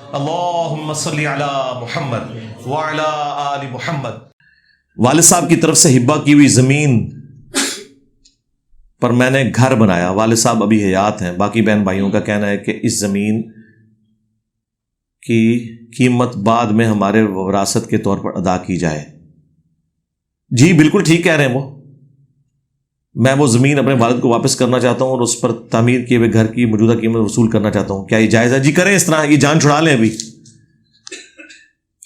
اللہم صلی علی محمد وعلی آل محمد۔ والد صاحب کی طرف سے ہبہ کی ہوئی زمین پر میں نے گھر بنایا، والد صاحب ابھی حیات ہیں، باقی بہن بھائیوں کا کہنا ہے کہ اس زمین کی قیمت بعد میں ہمارے وراثت کے طور پر ادا کی جائے۔ جی بالکل ٹھیک کہہ رہے ہیں میں وہ زمین اپنے والد کو واپس کرنا چاہتا ہوں اور اس پر تعمیر کیے ہوئے گھر کی موجودہ قیمت وصول کرنا چاہتا ہوں، کیا یہ جائز ہے؟ جی کریں، اس طرح یہ جان چھڑا لیں۔ ابھی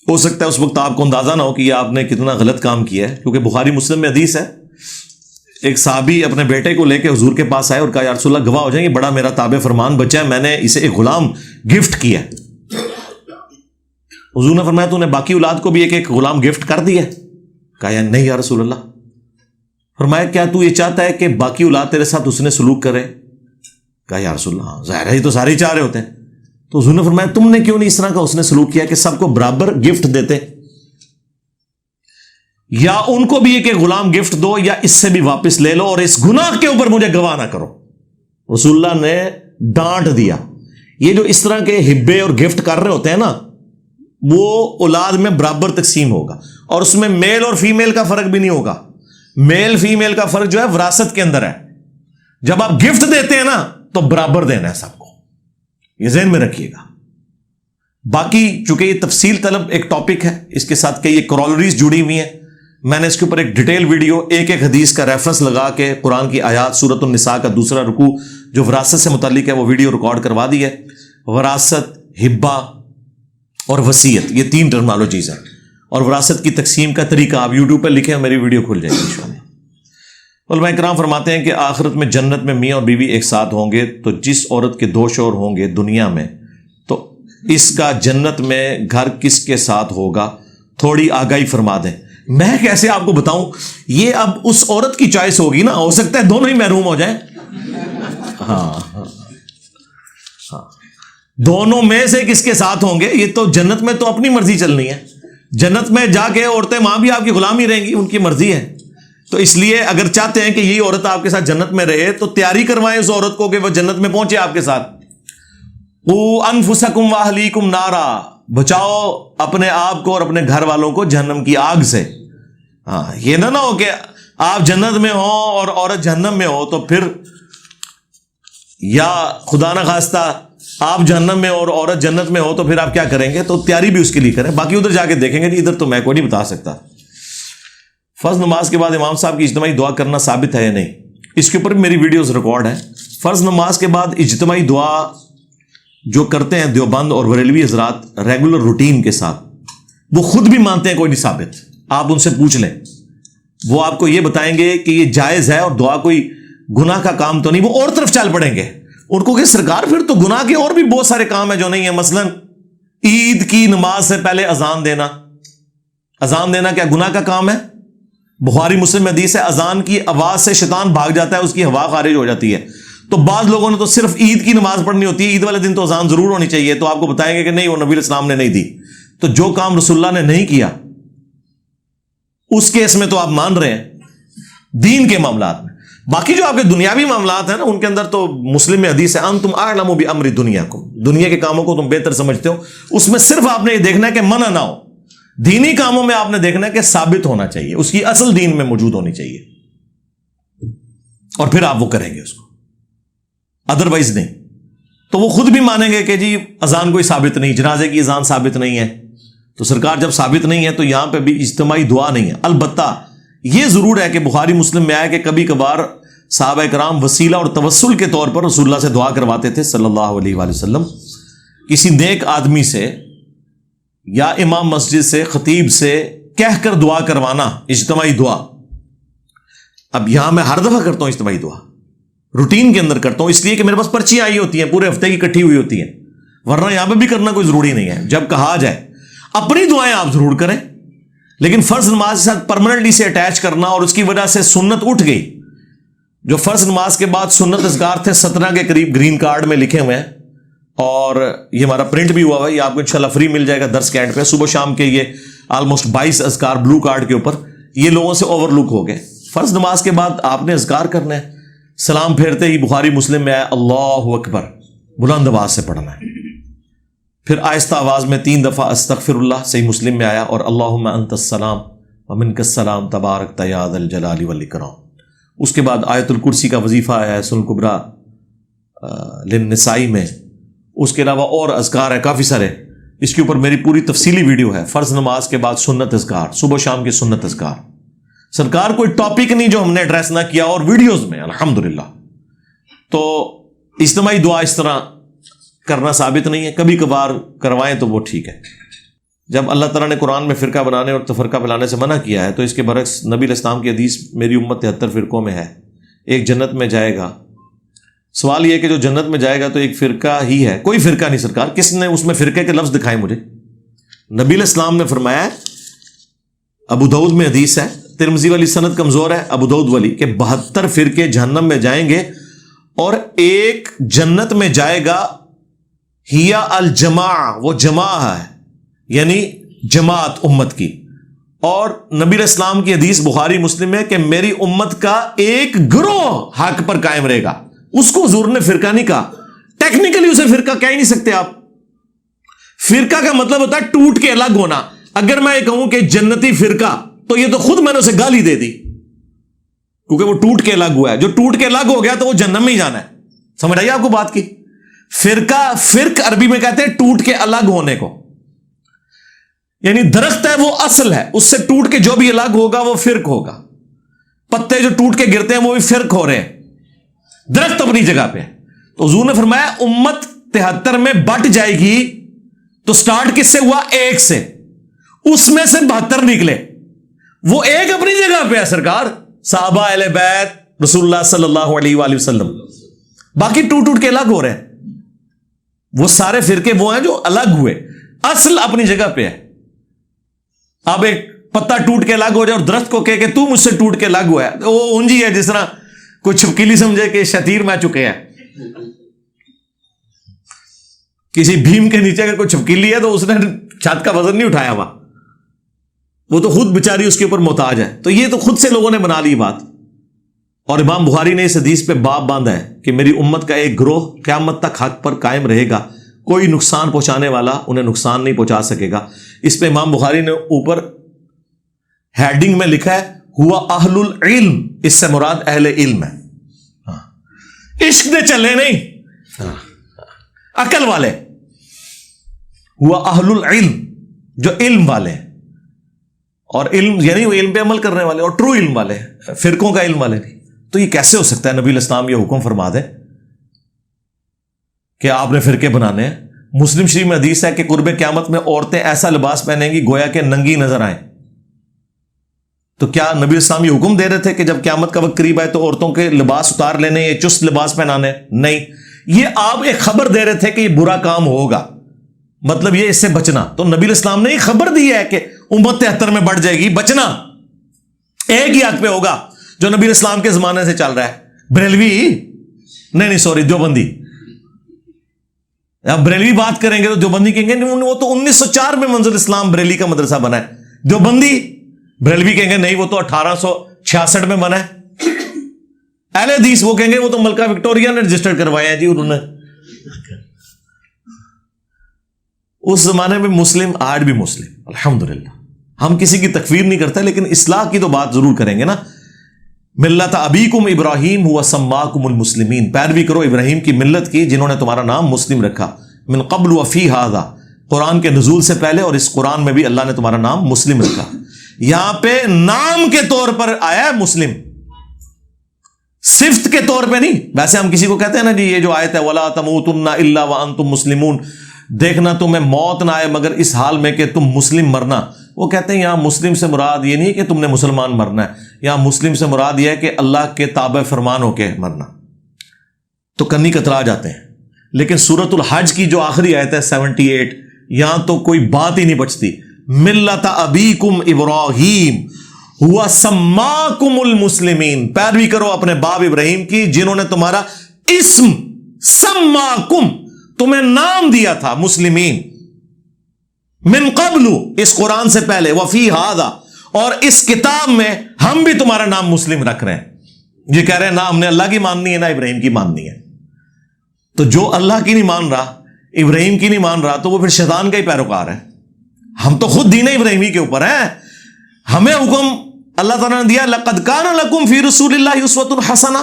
ہو سکتا ہے اس وقت آپ کو اندازہ نہ ہو کہ یہ آپ نے کتنا غلط کام کیا ہے، کیونکہ بخاری مسلم میں حدیث ہے، ایک صحابی اپنے بیٹے کو لے کے حضور کے پاس آئے اور کہا یا رسول اللہ گواہ ہو جائیں، یہ بڑا میرا تابع فرمان بچہ ہے، میں نے اسے ایک غلام گفٹ کیا۔ حضور نے فرمایا تو نے باقی اولاد کو بھی ایک ایک غلام گفٹ کر دیا؟ کہا یا نہیں یا رسول اللہ۔ فرمایا کیا تو یہ چاہتا ہے کہ باقی اولاد تیرے ساتھ اس نے سلوک کرے؟ کہا یا رسول اللہ ہاں، ظاہر ہے یہ تو سارے ہی چاہ رہے ہوتے ہیں۔ تو حضور نے فرمایا تم نے کیوں نہیں اس طرح کا اس نے سلوک کیا کہ سب کو برابر گفٹ دیتے، یا ان کو بھی ایک ایک غلام گفٹ دو یا اس سے بھی واپس لے لو اور اس گناہ کے اوپر مجھے گواہ نہ کرو۔ رسول اللہ نے ڈانٹ دیا۔ یہ جو اس طرح کے ہبے اور گفٹ کر رہے ہوتے ہیں نا، وہ اولاد میں برابر تقسیم ہوگا، اور اس میں میل اور فیمیل کا فرق بھی نہیں ہوگا۔ میل فیمیل کا فرق جو ہے وراثت کے اندر ہے۔ جب آپ گفٹ دیتے ہیں نا تو برابر دینا ہے سب کو، یہ ذہن میں رکھیے گا۔ باقی چونکہ یہ تفصیل طلب ایک ٹاپک ہے، اس کے ساتھ کئی کرولریز جڑی ہوئی ہیں، میں نے اس کے اوپر ایک ڈیٹیل ویڈیو ایک ایک حدیث کا ریفرنس لگا کے قرآن کی آیات سورۃ النساء کا دوسرا رکوع جو وراثت سے متعلق ہے وہ ویڈیو ریکارڈ کروا دی ہے۔ وراثت، ہبہ اور وصیت، یہ تین ٹرمنالوجیز ہیں، اور وراثت کی تقسیم کا طریقہ آپ یوٹیوب پہ لکھیں، میری ویڈیو کھل جائے گی انشاءاللہ۔ علماء کرام فرماتے ہیں کہ آخرت میں جنت میں میاں اور بیوی ایک ساتھ ہوں گے، تو جس عورت کے دو شوہر ہوں گے دنیا میں، تو اس کا جنت میں گھر کس کے ساتھ ہوگا؟ تھوڑی آگاہی فرما دیں۔ میں کیسے آپ کو بتاؤں؟ یہ اب اس عورت کی چوائس ہوگی نا، ہو سکتا ہے دونوں ہی محروم ہو جائیں۔ ہاں دونوں میں سے کس کے ساتھ ہوں گے؟ یہ تو جنت میں تو اپنی مرضی چلنی ہے، جنت میں جا کے عورتیں وہاں بھی آپ کی غلام ہی رہیں گی، ان کی مرضی ہے۔ تو اس لیے اگر چاہتے ہیں کہ یہی عورت آپ کے ساتھ جنت میں رہے تو تیاری کروائیں اس عورت کو کہ وہ جنت میں پہنچے آپ کے ساتھ۔ قُوا أَنفُسَكُمْ وَأَهْلِيكُمْ نَارًا، بچاؤ اپنے آپ کو اور اپنے گھر والوں کو جہنم کی آگ سے۔ ہاں یہ نہ ہو کہ آپ جنت میں ہو اور عورت جہنم میں ہو، تو پھر یا خدا نہ خواستہ آپ جہنم میں اور عورت جنت میں ہو تو پھر آپ کیا کریں گے؟ تو تیاری بھی اس کے لیے کریں، باقی ادھر جا کے دیکھیں گے، ادھر تو میں کوئی نہیں بتا سکتا۔ فرض نماز کے بعد امام صاحب کی اجتماعی دعا کرنا ثابت ہے یا نہیں؟ اس کے اوپر میری ویڈیوز ریکارڈ ہیں۔ فرض نماز کے بعد اجتماعی دعا جو کرتے ہیں دیوبند اور بریلوی حضرات ریگولر روٹین کے ساتھ، وہ خود بھی مانتے ہیں کوئی نہیں ثابت، آپ ان سے پوچھ لیں، وہ آپ کو یہ بتائیں گے کہ یہ جائز ہے اور دعا کوئی گناہ کا کام تو نہیں، وہ اور طرف چل پڑیں گے۔ ان کو کہ سرکار پھر تو گناہ کے اور بھی بہت سارے کام ہیں جو نہیں ہیں، مثلا عید کی نماز سے پہلے اذان دینا، اذان دینا کیا گناہ کا کام ہے؟ بخاری مسلم میں حدیث ہے اذان کی آواز سے شیطان بھاگ جاتا ہے، اس کی ہوا خارج ہو جاتی ہے۔ تو بعض لوگوں نے تو صرف عید کی نماز پڑھنی ہوتی ہے، عید والے دن تو اذان ضرور ہونی چاہیے، تو آپ کو بتائیں گے کہ نہیں، وہ نبی علیہ السلام نے نہیں دی۔ تو جو کام رسول اللہ نے نہیں کیا اس کیس میں تو آپ مان رہے ہیں دین کے معاملات میں۔ باقی جو آپ کے دنیاوی معاملات ہیں نا، ان کے اندر تو مسلم میں حدیث ہے انتم اعلم بامر دنیاکم، دنیا کے کاموں کو تم بہتر سمجھتے ہو، اس میں صرف آپ نے یہ دیکھنا ہے کہ منع نہ ہو۔ دینی کاموں میں آپ نے دیکھنا ہے کہ ثابت ہونا چاہیے، اس کی اصل دین میں موجود ہونی چاہیے، اور پھر آپ وہ کریں گے اس کو، ادروائز نہیں۔ تو وہ خود بھی مانیں گے کہ جی اذان کوئی ثابت نہیں، جنازے کی اذان ثابت نہیں ہے، تو سرکار جب ثابت نہیں ہے تو یہاں پہ بھی اجتماعی دعا نہیں ہے۔ البتہ یہ ضرور ہے کہ بخاری مسلم میں آیا کہ کبھی کبھار صحابہ کرام وسیلہ اور توسل کے طور پر رسول اللہ سے دعا کرواتے تھے صلی اللہ علیہ وآلہ وسلم، کسی نیک آدمی سے یا امام مسجد سے، خطیب سے کہہ کر دعا کروانا، اجتماعی دعا۔ اب یہاں میں ہر دفعہ کرتا ہوں اجتماعی دعا، روٹین کے اندر کرتا ہوں، اس لیے کہ میرے پاس پرچیاں آئی ہوتی ہیں پورے ہفتے کی اکٹھی ہوئی ہوتی ہیں، ورنہ یہاں پہ بھی کرنا کوئی ضروری نہیں ہے۔ جب کہا جائے اپنی دعائیں آپ ضرور کریں، لیکن فرض نماز کے ساتھ پرماننٹلی سے اٹیچ کرنا، اور اس کی وجہ سے سنت اٹھ گئی، جو فرض نماز کے بعد سنت اذکار تھے 17 کے قریب گرین کارڈ میں لکھے ہوئے ہیں، اور یہ ہمارا پرنٹ بھی ہوا ہوا ہے، یہ آپ کو انشاءاللہ فری مل جائے گا درس کے اینڈ پہ، صبح شام کے یہ آلموسٹ 22 اذکار بلو کارڈ کے اوپر، یہ لوگوں سے اوور لک ہو گئے۔ فرض نماز کے بعد آپ نے اذکار کرنا ہے، سلام پھیرتے ہی بخاری مسلم میں ہے اللہ اکبر بلند آواز سے پڑھنا ہے، پھر آہستہ آواز میں 3 دفعہ استغفر اللہ، صحیح مسلم میں آیا، اور اللہم انت السلام ومنک السلام تبارک یا ذا الجلال والاکرام۔ اس کے بعد آیت الکرسی کا وظیفہ آیا ہے سنن کبریٰ للنسائی میں۔ اس کے علاوہ اور اذکار ہیں کافی سارے، اس کے اوپر میری پوری تفصیلی ویڈیو ہے۔ فرض نماز کے بعد سنت اذکار، صبح شام کے سنت اذکار، سرکار کوئی ٹاپک نہیں جو ہم نے ایڈریس نہ کیا، اور ویڈیوز میں الحمدللہ۔ تو اجتماعی دعا اس طرح کرنا ثابت نہیں ہے، کبھی کبھار کروائیں تو وہ ٹھیک ہے۔ جب اللہ تعالیٰ نے قرآن میں فرقہ بنانے اور تفرقہ پھیلانے سے منع کیا ہے، تو اس کے برعکس نبی علیہ السلام کی حدیث میری امت 73 فرقوں میں ہے، ایک جنت میں جائے گا۔ سوال یہ ہے کہ جو جنت میں جائے گا تو ایک فرقہ ہی ہے، کوئی فرقہ نہیں سرکار، کس نے اس میں فرقے کے لفظ دکھائے مجھے؟ نبی علیہ السلام نے فرمایا، ابو داؤد میں حدیث ہے، ترمذی والی سند کمزور ہے، ابو داؤد والی، کہ 72 فرقے جہنم میں جائیں گے اور ایک جنت میں جائے گا، ہیا الجماع، وہ جماع ہے، یعنی جماعت امت کی۔ اور نبی علیہ السلام کی حدیث بخاری مسلم میں کہ میری امت کا ایک گروہ حق پر قائم رہے گا۔ اس کو حضور نے فرقہ نہیں کہا، ٹیکنیکلی اسے فرقہ کہہ ہی نہیں سکتے آپ۔ فرقہ کا مطلب ہوتا ہے ٹوٹ کے الگ ہونا۔ اگر میں یہ کہوں کہ جنتی فرقہ، تو یہ تو خود میں نے اسے گالی دے دی، کیونکہ وہ ٹوٹ کے الگ ہوا ہے۔ جو ٹوٹ کے الگ ہو گیا تو وہ جہنم میں ہی جانا ہے۔ سمجھ آئیے آپ کو بات کی؟ فرقہ، فرق عربی میں کہتے ہیں ٹوٹ کے الگ ہونے کو، یعنی درخت ہے وہ اصل ہے، اس سے ٹوٹ کے جو بھی الگ ہوگا وہ فرق ہوگا۔ پتے جو ٹوٹ کے گرتے ہیں وہ بھی فرق ہو رہے ہیں، درخت اپنی جگہ پہ ہے۔ تو حضور نے فرمایا امت 73 میں بٹ جائے گی، تو سٹارٹ کس سے ہوا؟ ایک سے، اس میں سے 72 نکلے، وہ ایک اپنی جگہ پہ ہے سرکار، صحابہ اہل بیت رسول اللہ صلی اللہ علیہ وآلہ وسلم، باقی ٹوٹ ٹوٹ کے الگ ہو رہے ہیں۔ وہ سارے فرقے وہ ہیں جو الگ ہوئے، اصل اپنی جگہ پہ ہے۔ اب ایک پتا ٹوٹ کے الگ ہو جائے اور درخت کو کہے کہ تو مجھ سے ٹوٹ کے الگ ہوا ہے، وہ اونجی ہے جس طرح کوئی چھپکلی سمجھے کہ شتیر میں چکے ہیں۔ کسی بھیم کے نیچے اگر کوئی چھپکلی ہے تو اس نے چھت کا وزن نہیں اٹھایا ہوا، وہ تو خود بیچاری اس کے اوپر محتاج ہے۔ تو یہ تو خود سے لوگوں نے بنا لی بات۔ اور امام بخاری نے اس حدیث پہ باب باندھا ہے کہ میری امت کا ایک گروہ قیامت تک حق پر قائم رہے گا، کوئی نقصان پہنچانے والا انہیں نقصان نہیں پہنچا سکے گا۔ اس پہ امام بخاری نے اوپر ہیڈنگ میں لکھا ہے ہوا اہل العلم، اس سے مراد اہل علم ہے۔ عشق دے چلے نہیں، عقل والے، ہوا اہل العلم، جو علم والے ہیں، اور علم یعنی وہ علم پہ عمل کرنے والے، اور ٹرو علم والے، فرقوں کا علم والے نہیں۔ تو یہ کیسے ہو سکتا ہے نبی علیہ السلام یہ حکم فرما دے کہ آپ نے فرقے بنانے ہیں؟ مسلم شریف میں حدیث ہے کہ قرب قیامت میں عورتیں ایسا لباس پہنیں گی گویا کہ ننگی نظر آئیں۔ تو کیا نبی السلام یہ حکم دے رہے تھے کہ جب قیامت کا وقت قریب آئے تو عورتوں کے لباس اتار لینے، یہ چست لباس پہنانے؟ نہیں، یہ آپ ایک خبر دے رہے تھے کہ یہ برا کام ہوگا، مطلب یہ اس سے بچنا۔ تو نبی الاسلام نے یہ خبر دی ہے کہ امت 73 میں بڑھ جائے گی، بچنا ایک ہی حق پہ ہوگا جو نبی الاسلام کے زمانے سے چل رہا ہے، بریلوی نہیں سوری دیوبندی۔ اب بریلوی بات کریں گے تو دیوبندی کہیں گے وہ تو 1904 میں منظر اسلام بریلی کا مدرسہ بنا ہے، دیوبندی بریلوی کہیں گے نہیں وہ تو 1866 میں بنا ہے، اہل حدیث وہ کہیں گے وہ تو ملکہ وکٹوریہ نے رجسٹر کروایا ہے جی انہوں نے۔ اس زمانے میں مسلم، آج بھی مسلم الحمدللہ، ہم کسی کی تکفیر نہیں کرتے، لیکن اصلاح کی تو بات ضرور کریں گے نا۔ ملت ابیکم ابراہیم ہوا سماکم المسلمین، پیروی کرو ابراہیم کی ملت کی جنہوں نے تمہارا نام مسلم رکھا، من قبل وفی ھذا، قرآن کے نزول سے پہلے اور اس قرآن میں بھی اللہ نے تمہارا نام مسلم رکھا۔ یہاں پہ نام کے طور پر آیا ہے مسلم، صفت کے طور پہ نہیں۔ ویسے ہم کسی کو کہتے ہیں نا جی یہ جو آیت ہے وَلَا تَمُوتُنَّ إِلَّا وَأَنْتُمْ مُسْلِمُونَ، دیکھنا تمہیں موت نہ آئے مگر اس حال میں کہ تم مسلم مرنا، وہ کہتے ہیں یہاں مسلم سے مراد یہ نہیں کہ تم نے مسلمان مرنا ہے، یہاں مسلم سے مراد یہ ہے کہ اللہ کے تابع فرمان ہو کے مرنا۔ تو کنی کترا جاتے ہیں۔ لیکن سورۃ الحج کی جو آخری آیت ہے 78، یہاں تو کوئی بات ہی نہیں بچتی، ملت ابیکم ابراہیم ہوا سماکم المسلمین، پیروی کرو اپنے باپ ابراہیم کی جنہوں نے تمہارا اسم سماکم، تمہیں نام دیا تھا مسلمین، من قبل، اس قرآن سے پہلے، وفی ھذا، اور اس کتاب میں ہم بھی تمہارا نام مسلم رکھ رہے ہیں۔ یہ کہہ رہے ہیں نہ ہم نے اللہ کی ماننی ہے نہ ابراہیم کی ماننی ہے۔ تو جو اللہ کی نہیں مان رہا، ابراہیم کی نہیں مان رہا تو وہ پھر شیطان کا ہی پیروکار ہے. ہم تو خود دین ابراہیمی کے اوپر ہیں. ہمیں حکم اللہ تعالیٰ نے دیا لقد کان لکم فی رسول اللہ اسوۃ حسنہ,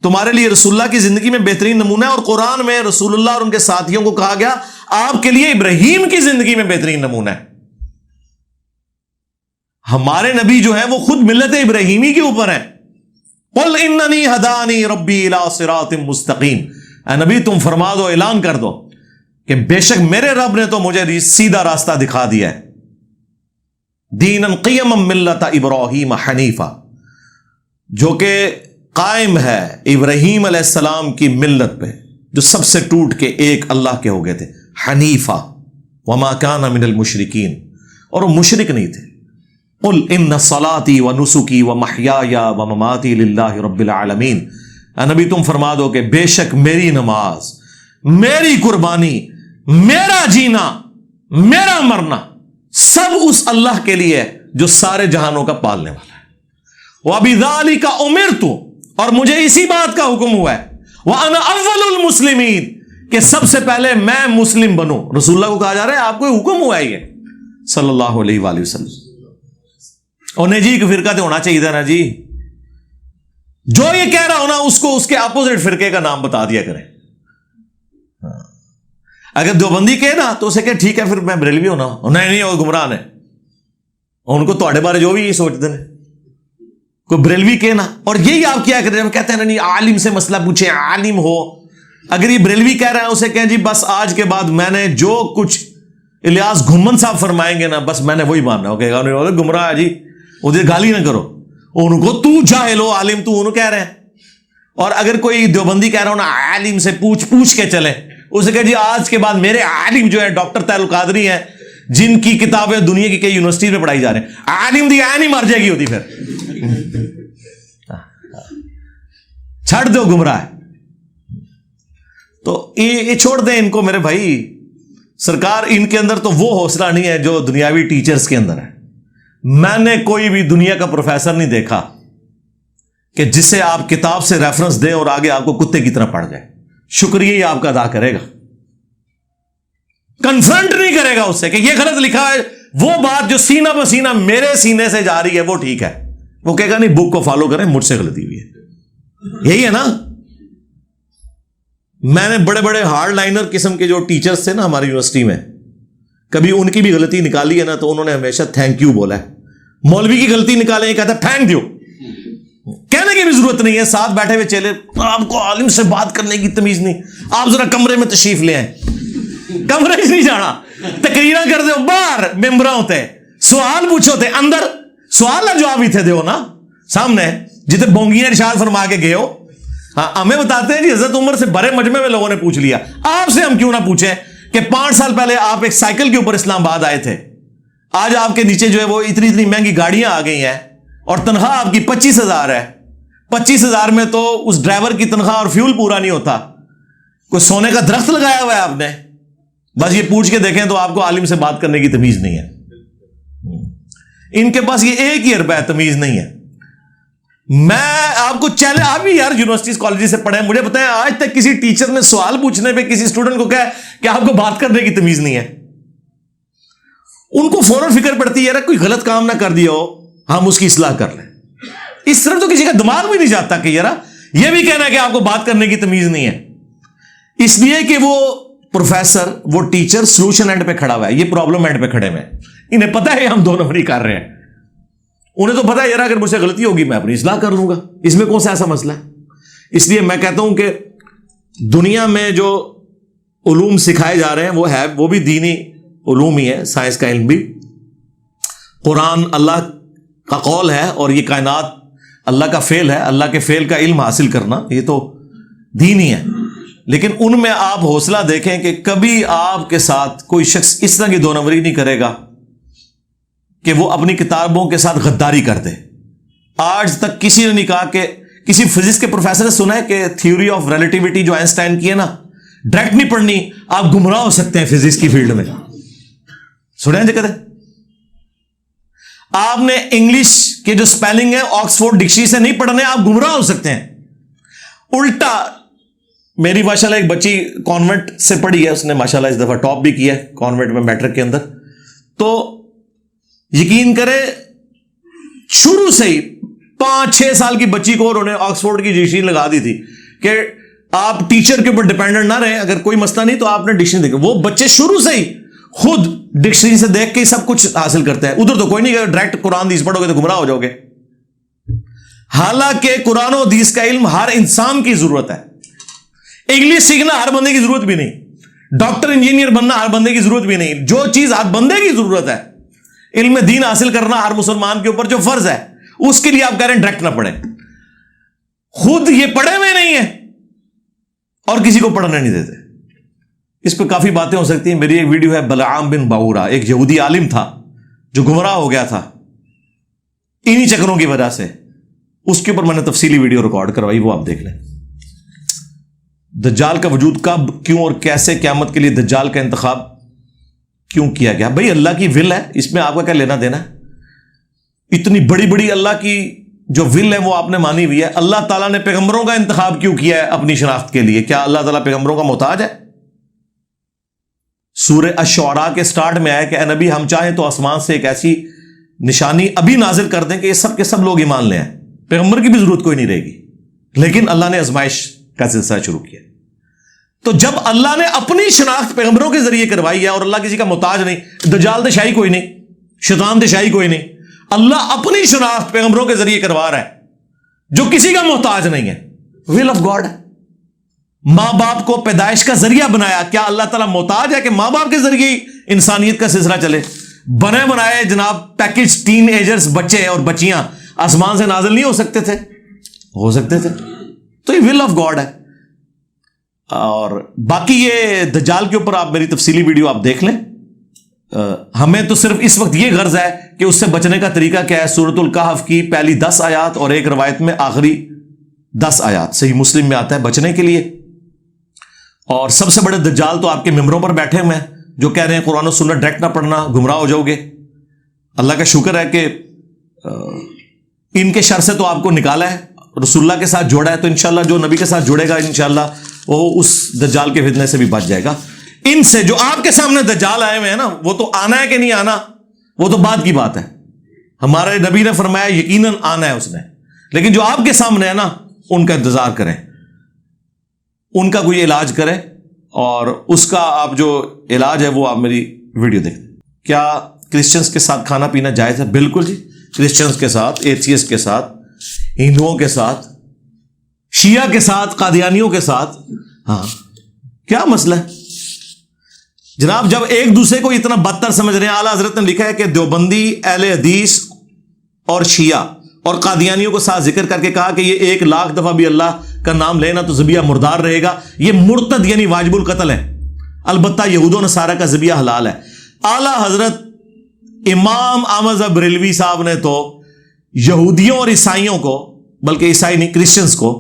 تمہارے لیے رسول اللہ کی زندگی میں بہترین نمونہ ہے. اور قرآن میں رسول اللہ اور ان کے ساتھیوں کو کہا گیا آپ کے لیے ابراہیم کی زندگی میں بہترین نمونہ ہے. ہمارے نبی جو ہے وہ خود ملت ابراہیمی کے اوپر ہیں. قل اننی ہدانی ربی الی صراط مستقیم, اے نبی تم فرما دو, اعلان کر دو کہ بے شک میرے رب نے تو مجھے سیدھا راستہ دکھا دیا ہے. دینا قیما ملت ابراہیم حنیفہ, جو کہ قائم ہے ابراہیم علیہ السلام کی ملت پہ جو سب سے ٹوٹ کے ایک اللہ کے ہو گئے تھے. حنیفہ وما کان من المشرکین, اور وہ مشرک نہیں تھے. قل ان صلاتی و نسکی و محیای و مماتی للہ رب العالمین, اے نبی تم فرما دو کہ بے شک میری نماز, میری قربانی, میرا جینا, میرا مرنا سب اس اللہ کے لیے جو سارے جہانوں کا پالنے والا ہے. وَبِذَلِكَ أُمِرْتُ, اور مجھے اسی بات کا حکم ہوا ہے. وَأَنَا أَوَّلُ الْمُسْلِمِينَ, کہ سب سے پہلے میں مسلم بنوں. رسول اللہ کو کہا جا رہا ہے آپ کو حکم ہوا ہے یہ صلی اللہ علیہ وآلہ وسلم. اور نہیں جی ایک فرقہ تو ہونا چاہیے تھا نا جی, جو یہ کہہ رہا ہونا اس کو اس کے اپوزٹ فرقے کا نام بتا دیا کریں. اگر دیوبندی کہے نا تو اسے کہ ٹھیک ہے پھر میں بریلوی ہونا, نہیں وہ گمراہ ہے. اور ان کو تھوڑے بارے جو بھی یہ سوچتے ہیں کوئی بریلوی کہنا, اور یہی آپ کیا کریں, ہم کہتے ہیں نہیں عالم سے مسئلہ پوچھیں, عالم ہو. اگر یہ بریلوی کہہ رہا ہے اسے کہیں جی بس آج کے بعد میں نے جو کچھ الیاس گھمن صاحب فرمائیں گے نا بس میں نے وہی ماننا. وہ کہے گا گمراہ ہے جی, ادھر گالی نہ کرو ان کو, تو جاہل ہو عالم تو انہوں کہہ رہے ہیں. اور اگر کوئی دیوبندی کہہ رہا ہو نا عالم سے پوچھ کے چلے, اسے کہ جی آج کے بعد میرے عالم جو ہے ڈاکٹر طاہر القادری ہیں جن کی کتابیں دنیا کی کئی یونیورسٹی میں پڑھائی جا رہے ہیں, عالم دی عین ہی مر جائے گی ہوتی, پھر چھڑ دو گمراہ. تو یہ چھوڑ دیں ان کو میرے بھائی. سرکار ان کے اندر تو وہ حوصلہ نہیں ہے جو دنیاوی ٹیچرز کے اندر ہے. میں نے کوئی بھی دنیا کا پروفیسر نہیں دیکھا کہ جسے آپ کتاب سے ریفرنس دیں اور آگے آپ کو کتے کی طرح پڑ جائے. شکریہ ہی آپ کا ادا کرے گا, کنفرنٹ نہیں کرے گا اس سے کہ یہ غلط لکھا ہے. وہ بات جو سینہ بسینہ میرے سینے سے جا رہی ہے وہ ٹھیک ہے, وہ کہے گا نہیں بک کو فالو کریں, مجھ سے غلطی ہوئی ہے. یہی ہے نا. میں نے بڑے بڑے ہارڈ لائنر قسم کے جو ٹیچرز تھے نا ہماری یونیورسٹی میں, کبھی ان کی بھی غلطی نکالی ہے نا تو انہوں نے ہمیشہ تھینک یو بولا ہے. مولوی کی غلطی نکالیں کہتا ہے تھینک یو, کہنے کی بھی ضرورت نہیں ہے. ساتھ بیٹھے ہوئے چلے, آپ کو عالم سے بات کرنے کی تمیز نہیں, آپ ذرا کمرے میں تشریف لے آئیں. کمرے سے نہیں جانا, تقریرا کر دو باہر ممبر ہوتے, سوال پوچھو ہوتے اندر, سوال نہ جواب ہی تھے دیو نا سامنے جتنے بونگیاں ارشاد فرما کے گئے ہو. ہاں ہمیں بتاتے ہیں جی حضرت عمر سے بڑے مجمع میں لوگوں نے پوچھ لیا, آپ سے ہم کیوں نہ پوچھیں کہ 5 سال پہلے آپ ایک سائیکل کے اوپر اسلام آباد آئے تھے, آج آپ کے نیچے جو ہے وہ اتنی مہنگی گاڑیاں آ گئی ہیں اور تنخواہ آپ کی 25,000 ہے. 25,000 میں تو اس ڈرائیور کی تنخواہ اور فیول پورا نہیں ہوتا. کوئی سونے کا درخت لگایا ہوا ہے آپ نے, بس یہ پوچھ کے دیکھیں تو آپ کو عالم سے بات کرنے کی تمیز نہیں ہے. ان کے پاس یہ 1 روپے تمیز نہیں ہے. میں آپ کو چیلنج, آپ بھی یار یونیورسٹیز کالجز سے پڑھے, مجھے بتائیں آج تک کسی ٹیچر نے سوال پوچھنے پہ کسی اسٹوڈنٹ کو کہا کہ آپ کو بات کرنے کی تمیز نہیں ہے. ان کو فوراً فکر پڑتی ہے یار کوئی غلط کام نہ کر دیا ہو, ہم اس کی اصلاح کر لیں. اس طرف تو کسی کا دماغ بھی نہیں جاتا کہ یار یہ بھی کہنا ہے کہ آپ کو بات کرنے کی تمیز نہیں ہے. اس لیے کہ وہ پروفیسر, وہ ٹیچر سولوشن اینڈ پہ کھڑا ہوا ہے, یہ پرابلم اینڈ پہ کھڑے ہوئے ہیں. انہیں پتا ہے ہم 2 نمبری کر رہے ہیں, انہیں تو پتا ہے یار اگر مجھ سے غلطی ہوگی میں اپنی اصلاح کر لوں گا, اس میں کون سا ایسا مسئلہ ہے. اس لیے میں کہتا ہوں کہ دنیا میں جو علوم سکھائے جا رہے ہیں وہ بھی دینی علوم ہی ہے, سائنس کا علم بھی. قرآن اللہ کا قول ہے اور یہ کائنات اللہ کا فعل ہے. اللہ کے فعل کا علم حاصل کرنا یہ تو دین ہی ہے. لیکن ان میں آپ حوصلہ دیکھیں کہ کبھی آپ کے ساتھ کوئی شخص اس طرح کی 2 نمبری نہیں کرے گا کہ وہ اپنی کتابوں کے ساتھ غداری کر دے. آج تک کسی نے نہیں کہا کہ کسی فزکس کے پروفیسر نے سنا ہے کہ تھیوری آف ریلیٹیوٹی جو آئنسٹائن کی ہے نا ڈائریکٹ نہیں پڑھنی, آپ گمراہ ہو سکتے ہیں فزکس کی فیلڈ میں. سنیں جی کہتے آپ نے انگلش کے جو سپیلنگ ہے آکسفورڈ ڈکشنری سے نہیں پڑھنے, آپ گمراہ ہو سکتے ہیں. الٹا میری ماشاءاللہ ایک بچی کانوینٹ سے پڑھی ہے، اس نے ماشاءاللہ اس دفعہ ٹاپ بھی کیا ہے کانوینٹ میں میٹرک کے اندر. تو یقین کرے شروع سے ہی 5-6 سال کی بچی کو انہوں نے آکسفورڈ کی ڈکشنری لگا دی تھی کہ آپ ٹیچر کے اوپر ڈیپینڈنٹ نہ رہیں، اگر کوئی مسئلہ نہیں تو آپ نے ڈکشنری دیکھیں. وہ بچے شروع سے ہی خود ڈکشنری سے دیکھ کے سب کچھ حاصل کرتے ہیں. ادھر تو کوئی نہیں کہ ڈائریکٹ قرآن حدیث پڑھو گے تو گمراہ ہو جاؤ گے. حالانکہ قرآن و حدیث کا علم ہر انسان کی ضرورت ہے. انگلش سیکھنا ہر بندے کی ضرورت بھی نہیں، ڈاکٹر انجینئر بننا ہر بندے کی ضرورت بھی نہیں. جو چیز ہر بندے کی ضرورت ہے، علم دین حاصل کرنا ہر مسلمان کے اوپر جو فرض ہے، اس کے لیے آپ کہہ رہے ہیں ڈائریکٹ نہ پڑھیں. خود یہ پڑھے ہوئے نہیں ہے اور کسی کو پڑھنے نہیں دیتے. اس پہ کافی باتیں ہو سکتی ہیں. میری ایک ویڈیو ہے بلعام بن باورا، ایک یہودی عالم تھا جو گمراہ ہو گیا تھا انہی چکروں کی وجہ سے. اس کے اوپر میں نے تفصیلی ویڈیو ریکارڈ کروائی، وہ آپ دیکھ لیں. دجال کا وجود کب، کیوں اور کیسے، قیامت کے لیے دجال کا انتخاب کیوں کیا گیا؟ بھائی اللہ کی ول ہے، اس میں آپ کا کیا لینا دینا ہے؟ اتنی بڑی بڑی اللہ کی جو ول ہے وہ آپ نے مانی ہوئی ہے. اللہ تعالیٰ نے پیغمبروں کا انتخاب کیوں کیا ہے اپنی شناخت کے لیے؟ کیا اللہ تعالیٰ پیغمبروں کا محتاج ہے؟ سورہ الشعراء کے سٹارٹ میں آیا کہ اے نبی ہم چاہیں تو آسمان سے ایک ایسی نشانی ابھی نازل کر دیں کہ یہ سب کے سب لوگ ایمان لے آئیں، پیغمبر کی بھی ضرورت کوئی نہیں رہے گی. لیکن اللہ نے آزمائش کا سلسلہ شروع کیا. تو جب اللہ نے اپنی شناخت پیغمبروں کے ذریعے کروائی ہے اور اللہ کسی کا محتاج نہیں، دجال دشائی کوئی نہیں، شیطان دشائی کوئی نہیں، اللہ اپنی شناخت پیغمبروں کے ذریعے کروا رہا ہے جو کسی کا محتاج نہیں ہے. Will of God. ماں باپ کو پیدائش کا ذریعہ بنایا، کیا اللہ تعالیٰ محتاج ہے کہ ماں باپ کے ذریعے انسانیت کا سلسلہ چلے؟ بنے بنائے جناب پیکج ٹین ایجرز بچے اور بچیاں آسمان سے نازل نہیں ہو سکتے تھے؟ ہو سکتے تھے. تو یہ ول آف گاڈ ہے. اور باقی یہ دجال کے اوپر آپ میری تفصیلی ویڈیو آپ دیکھ لیں. ہمیں تو صرف اس وقت یہ غرض ہے کہ اس سے بچنے کا طریقہ کیا ہے. سورۃ الکہف کی پہلی 10 آیات اور ایک روایت میں آخری 10 آیات صحیح مسلم میں آتا ہے بچنے کے لیے. اور سب سے بڑے دجال تو آپ کے ممبروں پر بیٹھے ہوئے ہیں جو کہہ رہے ہیں قرآن و سنت ڈائریکٹ نہ پڑھنا، گمراہ ہو جاؤ گے. اللہ کا شکر ہے کہ ان کے شر سے تو آپ کو نکالا ہے، رسول اللہ کے ساتھ جوڑا ہے، تو انشاءاللہ جو نبی کے ساتھ جوڑے گا انشاءاللہ وہ اس دجال کے فتنے سے بھی بچ جائے گا. ان سے جو آپ کے سامنے دجال آئے ہوئے ہیں نا، وہ تو آنا ہے کہ نہیں آنا وہ تو بعد کی بات ہے. ہمارے نبی نے فرمایا یقیناً آنا ہے اس نے، لیکن جو آپ کے سامنے ہے نا ان کا انتظار کریں، ان کا کوئی علاج کریں، اور اس کا آپ جو علاج ہے وہ آپ میری ویڈیو دیکھیں. کیا کرسچنز کے ساتھ کھانا پینا جائز ہے؟ بالکل جی، کرسچنز کے ساتھ، ایتھیسٹ کے ساتھ، ہندوؤں کے ساتھ، شیعہ کے ساتھ، قادیانیوں کے ساتھ. ہاں کیا مسئلہ ہے جناب؟ جب ایک دوسرے کو اتنا بدتر سمجھ رہے ہیں، اعلیٰ حضرت نے لکھا ہے کہ دیوبندی، اہل حدیث اور شیعہ اور قادیانیوں کو ساتھ ذکر کر کے کہا کہ یہ 1,00,000 دفعہ بھی اللہ کا نام لینا تو ذبیحہ مردار رہے گا. یہ مرتد یعنی واجب القتل ہے. البتہ یہود و نصارہ کا ذبیحہ حلال ہے. اعلیٰ حضرت امام احمد بریلوی صاحب نے تو یہودیوں اور عیسائیوں کو، بلکہ عیسائی نہیں کرسچنز کو،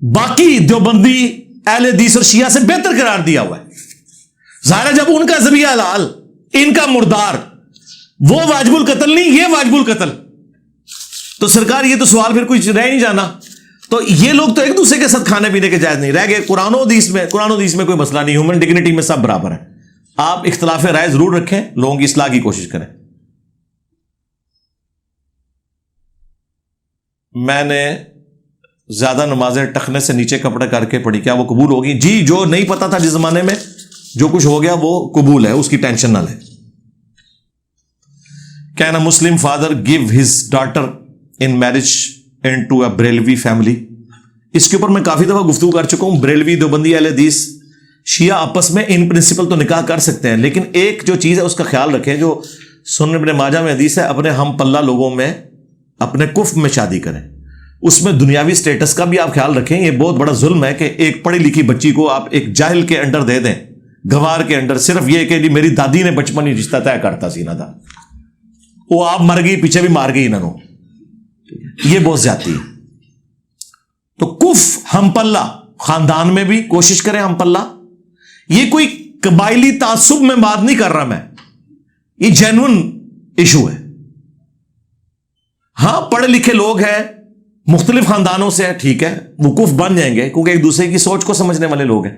باقی دیوبندی، اہل حدیث اور شیعہ سے بہتر قرار دیا ہوا ہے. ظاہر ہے جب ان کا ذبیحہ حلال، ان کا مردار، وہ واجب القتل نہیں، یہ واجب القتل، تو سرکار یہ تو سوال پھر کچھ رہ نہیں جانا. تو یہ لوگ تو ایک دوسرے کے ساتھ کھانے پینے کے جائز نہیں رہ گئے. قرآن و حدیث میں کوئی مسئلہ نہیں، ہیومن ڈگنیٹی میں سب برابر ہیں. آپ اختلاف رائے ضرور رکھیں، لوگوں کی اصلاح کی کوشش کریں. میں نے زیادہ نمازیں ٹخنے سے نیچے کپڑے کر کے پڑھی، کیا وہ قبول ہوگی؟ جی، جو نہیں پتا تھا جس زمانے میں، جو کچھ ہو گیا وہ قبول ہے، اس کی ٹینشن نہ لیں. Can a Muslim father give his daughter in marriage into a Barelvi family? اس کے اوپر میں کافی دفعہ گفتگو کر چکا ہوں. بریلوی، دیوبندی، اہل حدیث، شیعہ آپس میں ان پرنسپل تو نکاح کر سکتے ہیں، لیکن ایک جو چیز ہے اس کا خیال رکھیں، جو سنن ابن ماجہ میں حدیث ہے، اپنے ہم پلہ لوگوں میں، اپنے کف میں شادی کریں. اس میں دنیاوی سٹیٹس کا بھی آپ خیال رکھیں. یہ بہت بڑا ظلم ہے کہ ایک پڑھی لکھی بچی کو آپ ایک جاہل کے انڈر دے دیں، گوار کے انڈر، صرف یہ کہ میری دادی نے بچپن ہی رشتہ طے کرتا سینا تھا، وہ آپ مر گئی، پیچھے بھی مار گئی انہوں. یہ بہت زیادتی ہے. تو کف ہم پلہ، خاندان میں بھی کوشش کریں ہم پلہ. یہ کوئی قبائلی تعصب میں بات نہیں کر رہا میں، یہ جینون ایشو ہے. ہاں پڑھے لکھے لوگ ہیں، مختلف خاندانوں سے ہے، ٹھیک ہے، وقوف بن جائیں گے کیونکہ ایک دوسرے کی سوچ کو سمجھنے والے لوگ ہیں.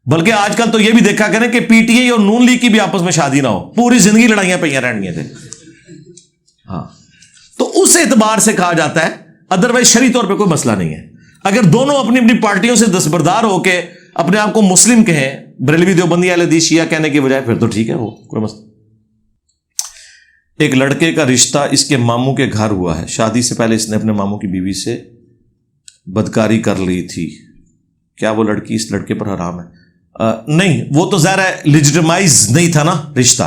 بلکہ آج کل تو یہ بھی دیکھا کریں کہ پی ٹی آئی اور نون لیگ کی بھی آپس میں شادی نہ ہو، پوری زندگی لڑائیاں پہ رہنی تھے. ہاں، تو اس اعتبار سے کہا جاتا ہے، ادروائز شرعی طور پہ کوئی مسئلہ نہیں ہے. اگر دونوں اپنی اپنی پارٹیوں سے دستبردار ہو کے اپنے آپ کو مسلم کہیں، بریلوی دیوبندی اہل حدیث شیعہ کہنے کی بجائے، پھر تو ٹھیک ہے، وہ کوئی مسئلہ. ایک لڑکے کا رشتہ اس کے ماموں کے گھر ہوا ہے، شادی سے پہلے اس نے اپنے ماموں کی بیوی سے بدکاری کر لی تھی، کیا وہ لڑکی اس لڑکے پر حرام ہے؟ نہیں، وہ تو ظاہر ہے لیجیٹمائز نہیں تھا نا رشتہ.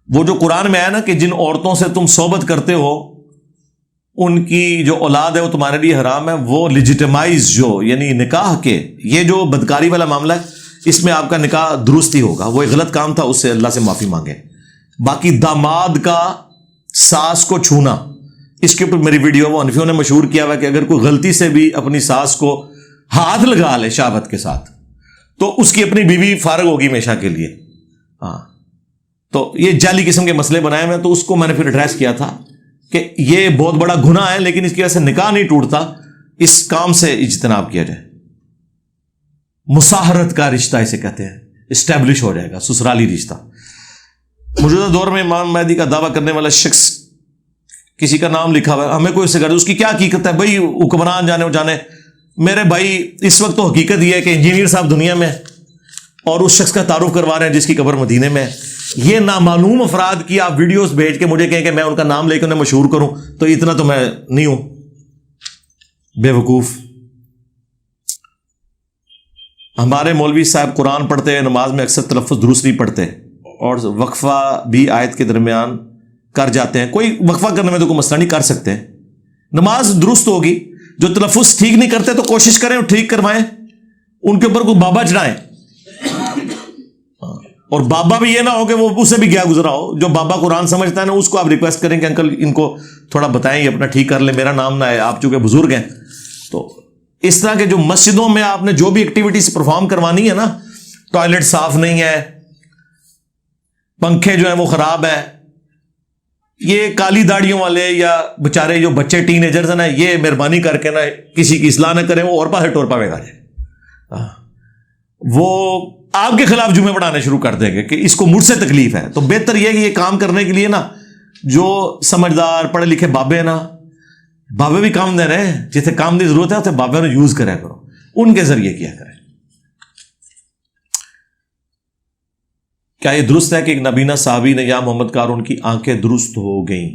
وہ جو قرآن میں آیا نا کہ جن عورتوں سے تم صحبت کرتے ہو ان کی جو اولاد ہے وہ تمہارے لیے حرام ہے، وہ لیجیٹمائز جو یعنی نکاح کے، یہ جو بدکاری والا معاملہ ہے اس میں آپ کا نکاح درست ہی ہوگا. وہ ایک غلط کام تھا، اس سے اللہ سے معافی مانگے. باقی داماد کا ساس کو چھونا، اس کے اوپر میری ویڈیو، وہ حنفیوں نے مشہور کیا ہوا کہ اگر کوئی غلطی سے بھی اپنی ساس کو ہاتھ لگا لے شہوت کے ساتھ تو اس کی اپنی بیوی فارغ ہوگی ہمیشہ کے لیے. ہاں، تو یہ جعلی قسم کے مسئلے بنائے ہوئے، تو اس کو میں نے پھر ایڈریس کیا تھا کہ یہ بہت بڑا گناہ ہے، لیکن اس کی وجہ سے نکاح نہیں ٹوٹتا، اس کام سے اجتناب کیا جائے. مساہرت کا رشتہ اسے کہتے ہیں، اسٹیبلش ہو جائے گا سسرالی رشتہ. موجودہ دور میں امام مہدی کا دعویٰ کرنے والا شخص، کسی کا نام لکھا ہوا ہے، ہمیں کوئی اس سے کہتے اس کی کیا حقیقت ہے بھائی؟ حکمران جانے وہ جانے. میرے بھائی اس وقت تو حقیقت یہ ہے کہ انجینئر صاحب دنیا میں اور اس شخص کا تعارف کروا رہے ہیں جس کی قبر مدینے میں. یہ نامعلوم افراد کی آپ ویڈیوز بھیج کے مجھے کہیں کہ میں ان کا نام لے کے انہیں مشہور کروں، تو اتنا تو میں نہیں ہوں بے وقوف. ہمارے مولوی صاحب قرآن پڑھتے ہیں، نماز میں اکثر تلفظ درست نہیں پڑھتے اور وقفہ بھی آیت کے درمیان کر جاتے ہیں. کوئی وقفہ کرنے میں تو کوئی مسئلہ نہیں، کر سکتے ہیں، نماز درست ہوگی. جو تلفظ ٹھیک نہیں کرتے تو کوشش کریں اور ٹھیک کروائیں، ان کے اوپر کوئی بابا چڑھائیں. اور بابا بھی یہ نہ ہو کہ وہ اسے بھی گیا گزرا ہو. جو بابا قرآن سمجھتا ہے نا، اس کو آپ ریکویسٹ کریں کہ انکل ان کو تھوڑا بتائیں، یہ اپنا ٹھیک کر لیں، میرا نام نہ ہے، آپ چونکہ بزرگ ہیں. تو اس طرح کے جو مسجدوں میں آپ نے جو بھی ایکٹیویٹیز پرفارم کروانی ہے نا، ٹوائلٹ صاف نہیں ہے، پنکھے جو ہیں وہ خراب ہے، یہ کالی داڑیوں والے یا بےچارے جو بچے ٹین ایجرز ہیں نا، یہ مہربانی کر کے نا کسی کی اصلاح نہ کریں، وہ اور پاسے ٹور پاوے گا جائے، وہ آپ کے خلاف جمعے پڑھانے شروع کر دیں گے کہ اس کو مجھ سے تکلیف ہے. تو بہتر یہ کہ یہ کام کرنے کے لیے نا جو سمجھدار پڑھے لکھے بابے ہیں نا، بابے بھی کام دے رہے ہیں، جتنے کام کی ضرورت ہے اسے بابے نے یوز کرا کرو، ان کے ذریعے کیا کریں. کیا یہ درست ہے کہ ایک نبینہ صحابی نے یا محمد کہا اور ان کی آنکھیں درست ہو گئیں؟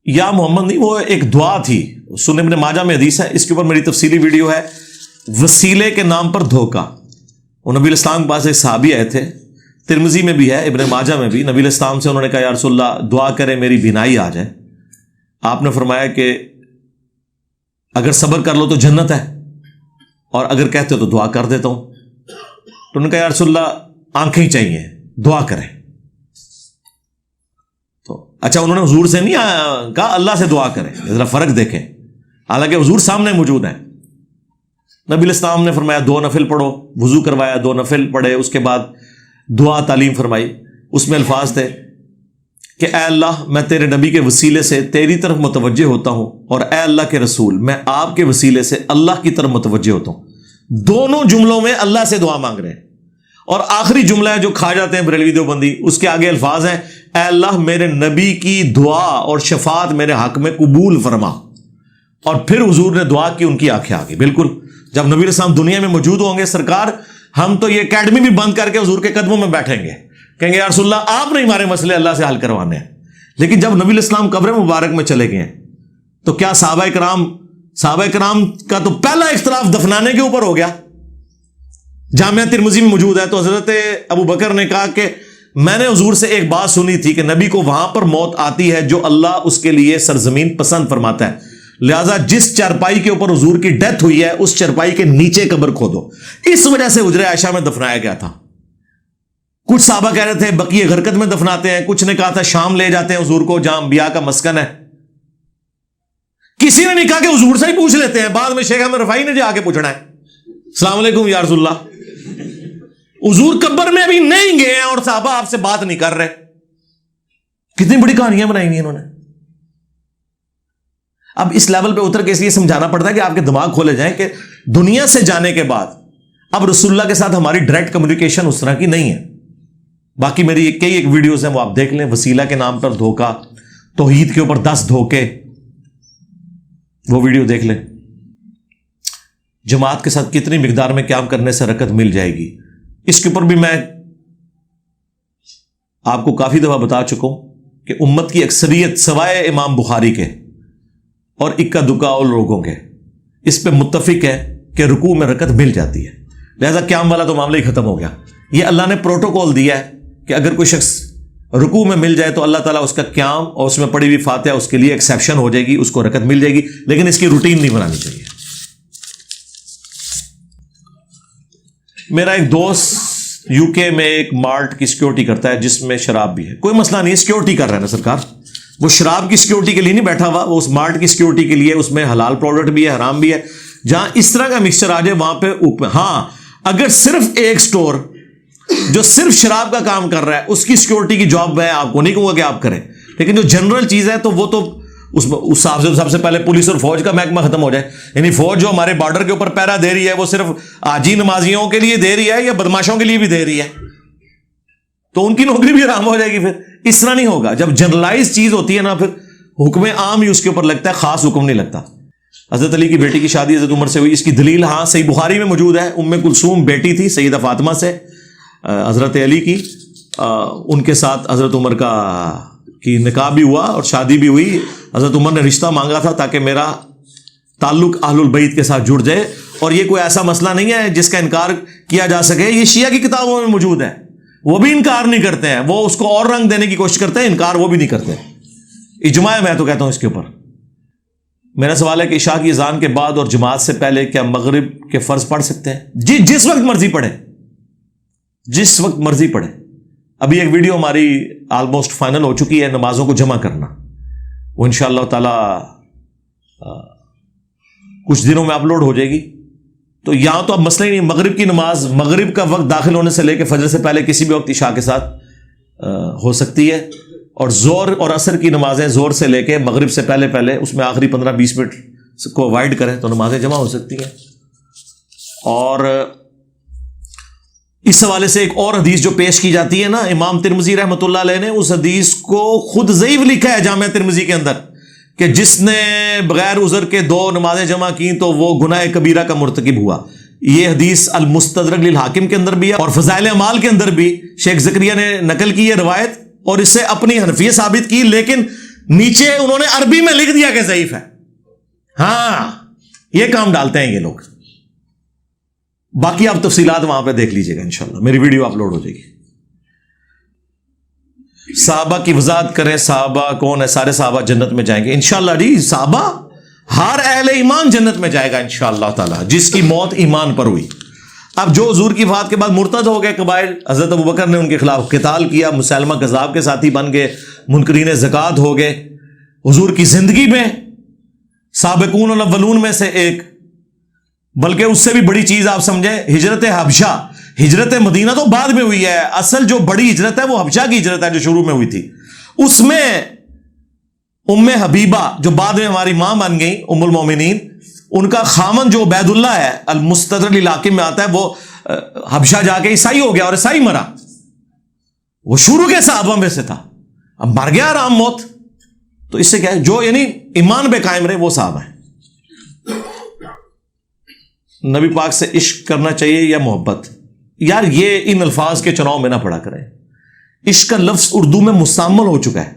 یا محمد نہیں، وہ ایک دعا تھی، سنن ابن ماجہ میں حدیث ہے، اس کے اوپر میری تفصیلی ویڈیو ہے. وسیلے کے نام پر دھوکہ. وہ نبی الاسلام کے پاس ایک صحابی آئے تھے، ترمذی میں بھی ہے، ابن ماجہ میں بھی. نبی الاسلام سے انہوں نے کہا یا رسول اللہ دعا کرے میری بینائی آ جائے. آپ نے فرمایا کہ اگر صبر کر لو تو جنت ہے، اور اگر کہتے ہو تو دعا کر دیتا ہوں. تو انہوں نے کہا یا رسول اللہ آنکھیں چاہیے، دعا کریں. تو اچھا، انہوں نے حضور سے نہیں کہا اللہ سے دعا کریں، ذرا فرق دیکھیں، حالانکہ حضور سامنے موجود ہیں. نبی الاسلام نے فرمایا 2 نفل پڑھو، وضو کروایا، 2 نفل پڑھے، اس کے بعد دعا تعلیم فرمائی. اس میں الفاظ تھے کہ اے اللہ میں تیرے نبی کے وسیلے سے تیری طرف متوجہ ہوتا ہوں، اور اے اللہ کے رسول میں آپ کے وسیلے سے اللہ کی طرف متوجہ ہوتا ہوں. دونوں جملوں میں اللہ سے دعا مانگ رہے ہیں. اور آخری جملہ ہے جو کھا جاتے ہیں بریلوی دیوبندی، اس کے آگے الفاظ ہیں اے اللہ میرے نبی کی دعا اور شفاعت میرے حق میں قبول فرما. اور پھر حضور نے دعا کی، ان کی آنکھیں آ گئی. بالکل جب نبی الاسلام دنیا میں موجود ہوں گے سرکار، ہم تو یہ اکیڈمی بھی بند کر کے حضور کے قدموں میں بیٹھیں گے، کہیں گے یا رسول اللہ آپ نے ہمارے مسئلے اللہ سے حل کروانے ہیں. لیکن جب نبی الاسلام قبر مبارک میں چلے گئے ہیں تو کیا صحابہ کرام کا تو پہلا اختلاف دفنانے کے اوپر ہو گیا. جامعہ ترمذی میں موجود ہے. تو حضرت ابو بکر نے کہا کہ میں نے حضور سے ایک بات سنی تھی کہ نبی کو وہاں پر موت آتی ہے جو اللہ اس کے لیے سرزمین پسند فرماتا ہے، لہذا جس چرپائی کے اوپر حضور کی ڈیتھ ہوئی ہے اس چرپائی کے نیچے قبر کھودو. اس وجہ سے حجرہ عائشہ میں دفنایا گیا تھا. کچھ صحابہ کہہ رہے تھے بقیع غرقد میں دفناتے ہیں، کچھ نے کہا تھا شام لے جاتے ہیں حضور کو جہاں انبیاء کا مسکن ہے. کسی نے نہیں کہا کہ حضور سے ہی پوچھ لیتے ہیں. بعد میں شیخ احمد رفاعی نے جا کے پوچھنا ہے السلام علیکم یا رسول اللہ، حضور قبر میں ابھی نہیں گئے ہیں اور صحابہ آپ سے بات نہیں کر رہے. کتنی بڑی کہانیاں بنائی ہوئی انہوں نے. اب اس لیول پہ اتر کے اس لیے سمجھانا پڑتا ہے کہ آپ کے دماغ کھولے جائیں کہ دنیا سے جانے کے بعد اب رسول اللہ کے ساتھ ہماری ڈائریکٹ کمیونیکیشن اس طرح کی نہیں ہے. باقی میری کئی ایک ویڈیوز ہیں وہ آپ دیکھ لیں. وسیلہ کے نام پر دھوکہ, توحید کے اوپر 10 دھوکے, وہ ویڈیو دیکھ لیں. جماعت کے ساتھ کتنی مقدار میں قیام کرنے سے رکعت مل جائے گی, اس کے اوپر بھی میں آپ کو کافی دفعہ بتا چکا ہوں کہ امت کی اکثریت سوائے امام بخاری کے اور اکا دکا اور لوگوں کے اس پہ متفق ہے کہ رکوع میں رکعت مل جاتی ہے. لہذا قیام والا تو معاملہ ہی ختم ہو گیا. یہ اللہ نے پروٹوکول دیا ہے کہ اگر کوئی شخص رکوع میں مل جائے تو اللہ تعالیٰ اس کا قیام اور اس میں پڑھی ہوئی فاتحہ اس کے لیے ایکسیپشن ہو جائے گی, اس کو رکعت مل جائے گی, لیکن اس کی روٹین نہیں بنانی چاہیے. میرا ایک دوست یو کے میں ایک مارٹ کی سیکیورٹی کرتا ہے جس میں شراب بھی ہے. کوئی مسئلہ نہیں ہے, سیکیورٹی کر رہا ہے نا سرکار, وہ شراب کی سیکیورٹی کے لیے نہیں بیٹھا ہوا, وہ اس مارٹ کی سیکیورٹی کے لیے. اس میں حلال پروڈکٹ بھی ہے, حرام بھی ہے. جہاں اس طرح کا مکسچر آ جائے وہاں پہ ہاں, اگر صرف ایک سٹور جو صرف شراب کا کام کر رہا ہے اس کی سیکیورٹی کی جاب میں آپ کو نہیں کہوں گا کہ آپ کریں, لیکن جو جنرل چیز ہے تو وہ تو اس حساب سے سب سے پہلے پولیس اور فوج کا محکمہ ختم ہو جائے. یعنی فوج جو ہمارے بارڈر کے اوپر پہرا دے رہی ہے وہ صرف حاجی نمازیوں کے لیے دے رہی ہے یا بدماشوں کے لیے بھی دے رہی ہے, تو ان کی نوکری بھی حرام ہو جائے گی. پھر اس طرح نہیں ہوگا. جب جنرلائز چیز ہوتی ہے نا پھر حکم عام ہی اس کے اوپر لگتا ہے, خاص حکم نہیں لگتا. حضرت علی کی بیٹی کی شادی حضرت عمر سے ہوئی, اس کی دلیل ہاں صحیح بخاری میں موجود ہے. ام کلثوم بیٹی تھی سیدہ فاطمہ سے حضرت علی کی, ان کے ساتھ حضرت عمر کی نکاح بھی ہوا اور شادی بھی ہوئی. حضرت عمر نے رشتہ مانگا تھا تاکہ میرا تعلق اہل البیت کے ساتھ جڑ جائے, اور یہ کوئی ایسا مسئلہ نہیں ہے جس کا انکار کیا جا سکے. یہ شیعہ کی کتابوں میں موجود ہے, وہ بھی انکار نہیں کرتے ہیں, وہ اس کو اور رنگ دینے کی کوشش کرتے ہیں, انکار وہ بھی نہیں کرتے. اجماع ہے, میں تو کہتا ہوں اس کے اوپر. میرا سوال ہے کہ عشاء کی اذان کے بعد اور جماعت سے پہلے کیا مغرب کے فرض پڑھ سکتے ہیں؟ جی, جس وقت مرضی پڑھے, جس وقت مرضی پڑھے. ابھی ایک ویڈیو ہماری آلموسٹ فائنل ہو چکی ہے, نمازوں کو جمع کرنا, وہ انشاءاللہ تعالی کچھ دنوں میں اپلوڈ ہو جائے گی. تو یہاں تو اب مسئلہ ہی نہیں, مغرب کی نماز مغرب کا وقت داخل ہونے سے لے کے فجر سے پہلے کسی بھی وقت عشاء کے ساتھ ہو سکتی ہے, اور زور اور عصر کی نمازیں زور سے لے کے مغرب سے پہلے اس میں آخری 15-20 منٹ کو اوائڈ کریں تو نمازیں جمع ہو سکتی ہیں. اور اس حوالے سے ایک اور حدیث جو پیش کی جاتی ہے نا, امام ترمذی رحمۃ اللہ علیہ نے اس حدیث کو خود ضعیف لکھا ہے جامع ترمذی کے اندر, کہ جس نے بغیر عذر کے 2 نمازیں جمع کی تو وہ گناہ کبیرہ کا مرتکب ہوا. یہ حدیث المستدرک للحاکم کے اندر بھی ہے, اور فضائل اعمال کے اندر بھی شیخ زکریا نے نقل کی ہے روایت, اور اس سے اپنی حنفیت ثابت کی, لیکن نیچے انہوں نے عربی میں لکھ دیا کہ ضعیف ہے. ہاں, یہ کام ڈالتے ہیں یہ لوگ. باقی آپ تفصیلات وہاں پہ دیکھ لیجئے گا, انشاءاللہ میری ویڈیو اپلوڈ ہو جائے گی. صحابہ کی وضاحت کریں, صحابہ کون ہے؟ سارے صحابہ جنت میں جائیں گے انشاءاللہ. جی, صحابہ ہر اہل ایمان جنت میں جائے گا انشاءاللہ تعالی, جس کی موت ایمان پر ہوئی. اب جو حضور کی وفات کے بعد مرتد ہو گئے قبائل, حضرت ابوبکر نے ان کے خلاف قتال کیا, مسلمہ کذاب کے ساتھی بن گئے, منکرین زکوٰۃ ہو گئے. حضور کی زندگی میں سابقون الاولون میں سے ایک, بلکہ اس سے بھی بڑی چیز آپ سمجھیں, ہجرت حبشہ. ہجرت مدینہ تو بعد میں ہوئی ہے, اصل جو بڑی ہجرت ہے وہ حبشہ کی ہجرت ہے جو شروع میں ہوئی تھی. اس میں ام حبیبہ جو بعد میں ہماری ماں بن گئی ام المومنین, ان کا خامن جو عبید اللہ ہے المستدرک للحاکم میں آتا ہے, وہ حبشہ جا کے عیسائی ہو گیا اور عیسائی مرا. وہ شروع کے صحابہ میں سے تھا, اب مر گیا آرام موت. تو اس سے کیا ہے, جو یعنی ایمان پہ قائم رہے وہ صحابہ ہیں. نبی پاک سے عشق کرنا چاہیے یا محبت؟ یار یہ ان الفاظ کے چناؤ میں نہ پڑا کریں. عشق کا لفظ اردو میں مستعمل ہو چکا ہے.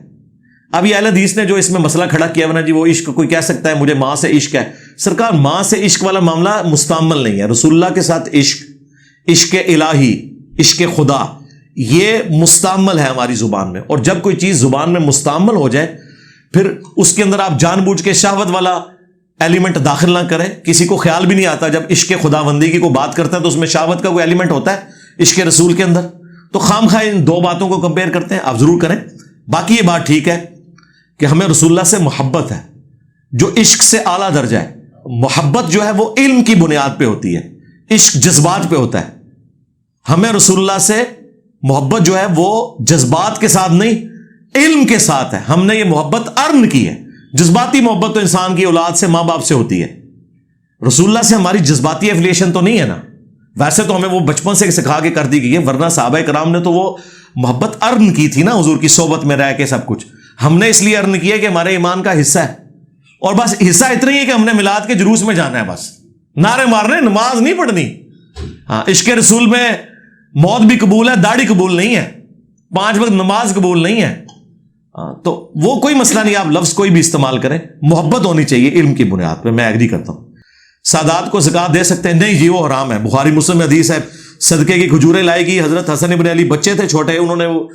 اب یہ اہل حدیث نے جو اس میں مسئلہ کھڑا کیا نا جی, وہ عشق کوئی کہہ سکتا ہے مجھے ماں سے عشق ہے. سرکار, ماں سے عشق والا معاملہ مستعمل نہیں ہے. رسول اللہ کے ساتھ عشق, عشق الہی, عشق خدا, یہ مستعمل ہے ہماری زبان میں. اور جب کوئی چیز زبان میں مستعمل ہو جائے پھر اس کے اندر آپ جان بوجھ کے شہوت والا ایلیمنٹ داخل نہ کریں. کسی کو خیال بھی نہیں آتا جب عشق خدا بندی کی کو بات کرتا ہے تو اس میں شہوت کا کوئی ایلیمنٹ ہوتا ہے عشق رسول کے اندر. تو خام خواہ ان 2 باتوں کو کمپیئر کرتے ہیں, آپ ضرور کریں. باقی یہ بات ٹھیک ہے کہ ہمیں رسول اللہ سے محبت ہے جو عشق سے اعلیٰ درجہ ہے. محبت جو ہے وہ علم کی بنیاد پہ ہوتی ہے, عشق جذبات پہ ہوتا ہے. ہمیں رسول اللہ سے محبت جو ہے وہ جذبات کے ساتھ نہیں علم کے ساتھ ہے. ہم نے یہ محبت ارن کی ہے, جذباتی محبت تو انسان کی اولاد سے، ماں باپ سے ہوتی ہے، رسول اللہ سے ہماری جذباتی ایفیلیشن تو نہیں ہے نا. ویسے تو ہمیں وہ بچپن سے سکھا کے کر دی گئی ہے، ورنہ صحابہ کرام نے تو وہ محبت ارن کی تھی نا حضور کی صحبت میں رہ کے. سب کچھ ہم نے اس لیے ارن کیا کہ ہمارے ایمان کا حصہ ہے، اور بس حصہ اتنا ہی ہے کہ ہم نے میلاد کے جلوس میں جانا ہے، بس نعرے مارنے، نماز نہیں پڑھنی. ہاں، عشق رسول میں موت بھی قبول ہے، داڑھی قبول نہیں ہے، 5 وقت نماز قبول نہیں ہے. تو وہ کوئی مسئلہ نہیں، آپ لفظ کوئی بھی استعمال کریں، محبت ہونی چاہیے علم کی بنیاد پہ. میں ایگری کرتا ہوں. سادات کو زکات دے سکتے ہیں؟ نہیں جی، وہ حرام ہے. بخاری مسلم میں حدیث ہے، صدقے کی کھجوریں لائے گی. حضرت حسن ابن علی بچے تھے چھوٹے، انہوں نے وہ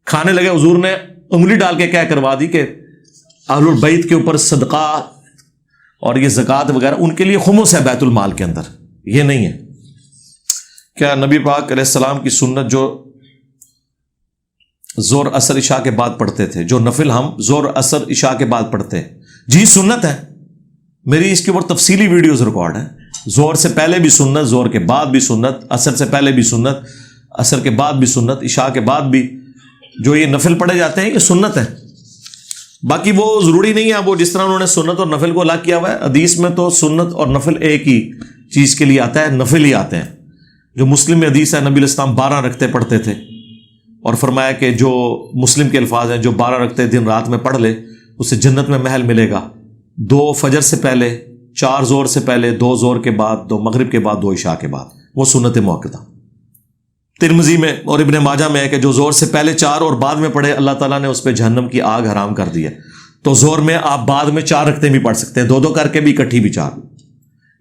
کھانے لگے، حضور نے انگلی ڈال کے کیا کروا دی کہ اہل البیت کے اوپر صدقہ اور یہ زکات وغیرہ ان کے لیے خمس ہے بیت المال کے اندر، یہ نہیں ہے. کیا نبی پاک علیہ السلام کی سنت جو زور اثر عشاء کے بعد پڑھتے تھے، جو نفل ہم زور اثر عشاء کے بعد پڑھتے ہیں، جی سنت ہے. میری اس کے اوپر تفصیلی ویڈیوز ریکارڈ ہیں. زور سے پہلے بھی سنت، زور کے بعد بھی سنت، اثر سے پہلے بھی سنت، اثر کے بعد بھی سنت، عشاء کے بعد بھی جو یہ نفل پڑھے جاتے ہیں یہ سنت ہے. باقی وہ ضروری نہیں ہے وہ جس طرح انہوں نے سنت اور نفل کو الگ کیا ہوا ہے. حدیث میں تو سنت اور نفل ایک ہی چیز کے لیے آتا ہے، نفل ہی آتے ہیں. جو مسلم میں حدیث ہے، نبی علیہ السلام 12 رکعتیں پڑھتے تھے، اور فرمایا کہ جو مسلم کے الفاظ ہیں، جو 12 رکعتیں دن رات میں پڑھ لے اسے جنت میں محل ملے گا. 2 فجر سے پہلے، 4 زور سے پہلے، 2 زور کے بعد، 2 مغرب کے بعد، 2 عشاء کے بعد، وہ سنت موقتہ. ترمذی میں اور ابن ماجہ میں ہے کہ جو زور سے پہلے 4 اور بعد میں پڑھے، اللہ تعالیٰ نے اس پہ جہنم کی آگ حرام کر دی ہے. تو زور میں آپ بعد میں 4 رکعتیں بھی پڑھ سکتے ہیں، 2 کر کے بھی، اکٹھی بھی 4.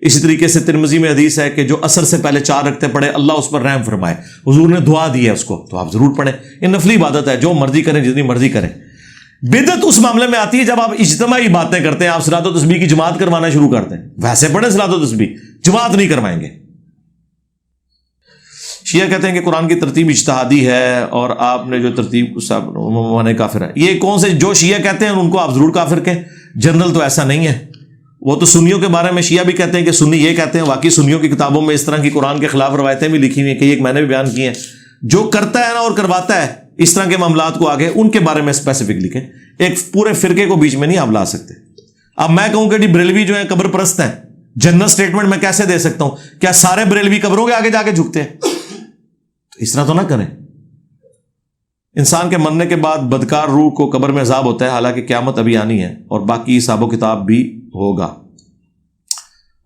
اسی طریقے سے ترمذی میں حدیث ہے کہ جو عصر سے پہلے 4 رکعتیں پڑھے، اللہ اس پر رحم فرمائے. حضور نے دعا دی ہے اس کو، تو آپ ضرور پڑھیں. یہ نفلی عبادت ہے، جو مرضی کریں، جتنی مرضی کریں. بدعت اس معاملے میں آتی ہے جب آپ اجتماعی باتیں کرتے ہیں، آپ صلاۃ و تسبیح کی جماعت کروانا شروع کرتے ہیں. ویسے پڑھیں صلاۃ و تسبیح، جماعت نہیں کروائیں گے. شیعہ کہتے ہیں کہ قرآن کی ترتیب اجتہادی ہے اور آپ نے جو ترتیب کو کافر ہے. یہ کون سے جو شیعہ کہتے ہیں ان کو آپ ضرور کافر کہیں، جنرل تو ایسا نہیں ہے. وہ تو سنیوں کے بارے میں شیعہ بھی کہتے ہیں کہ سنی یہ کہتے ہیں. واقعی سنیوں کی کتابوں میں اس طرح کی قرآن کے خلاف روایتیں بھی لکھی ہوئی ہیں کہ ایک میں نے بھی بیان کی ہیں. جو کرتا ہے نا اور کرواتا ہے اس طرح کے معاملات کو آگے، ان کے بارے میں اسپیسیفک لکھیں. ایک پورے فرقے کو بیچ میں نہیں آپ لا سکتے. اب میں کہوں کہ بریلوی جو ہیں قبر پرست ہیں، جنرل سٹیٹمنٹ میں کیسے دے سکتا ہوں؟ کیا سارے بریلوی قبروں کے آگے جا کے جھکتے ہیں؟ اس طرح تو نہ کریں. انسان کے مرنے کے بعد بدکار روح کو قبر میں عذاب ہوتا ہے، حالانکہ قیامت ابھی آنی ہے اور باقی حساب و کتاب بھی ہوگا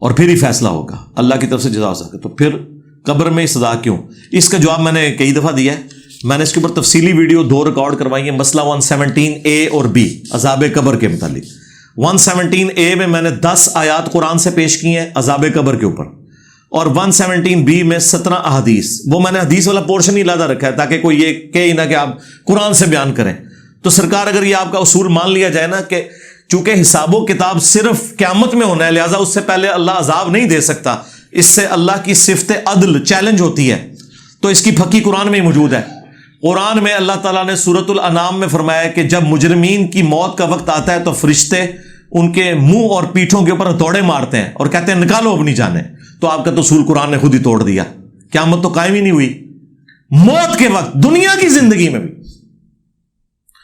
اور پھر ہی فیصلہ ہوگا، اللہ کی طرف سے جزا ہو سکے. تو پھر قبر میں سزا کیوں؟ اس کا جواب میں نے کئی دفعہ دیا ہے. میں نے اس کے اوپر تفصیلی ویڈیو 2 ریکارڈ کروائی ہیں. مسئلہ 117A اور B عذاب قبر کے متعلق. 117A میں نے 10 آیات قرآن سے پیش کی ہیں عذاب قبر کے اوپر، اور 117B میں 17 احادیث. وہ میں نے حدیث والا پورشن ہی علیحدہ رکھا ہے تاکہ کوئی یہ کہے نہ کہ آپ قرآن سے بیان کریں. تو سرکار اگر یہ آپ کا اصول مان لیا جائے نا کہ چونکہ حساب و کتاب صرف قیامت میں ہونا ہے، لہٰذا اس سے پہلے اللہ عذاب نہیں دے سکتا، اس سے اللہ کی صفت عدل چیلنج ہوتی ہے، تو اس کی پھکی قرآن میں ہی موجود ہے. قرآن میں اللہ تعالیٰ نے سورۃ الانعام میں فرمایا کہ جب مجرمین کی موت کا وقت آتا ہے تو فرشتے ان کے منہ اور پیٹھوں کے اوپر ہتھوڑے مارتے ہیں اور کہتے ہیں نکالو اپنی جانیں. تو آپ کا تو اصول قرآن نے خود ہی توڑ دیا. قیامت تو قائم ہی نہیں ہوئی موت کے وقت، دنیا کی زندگی میں بھی.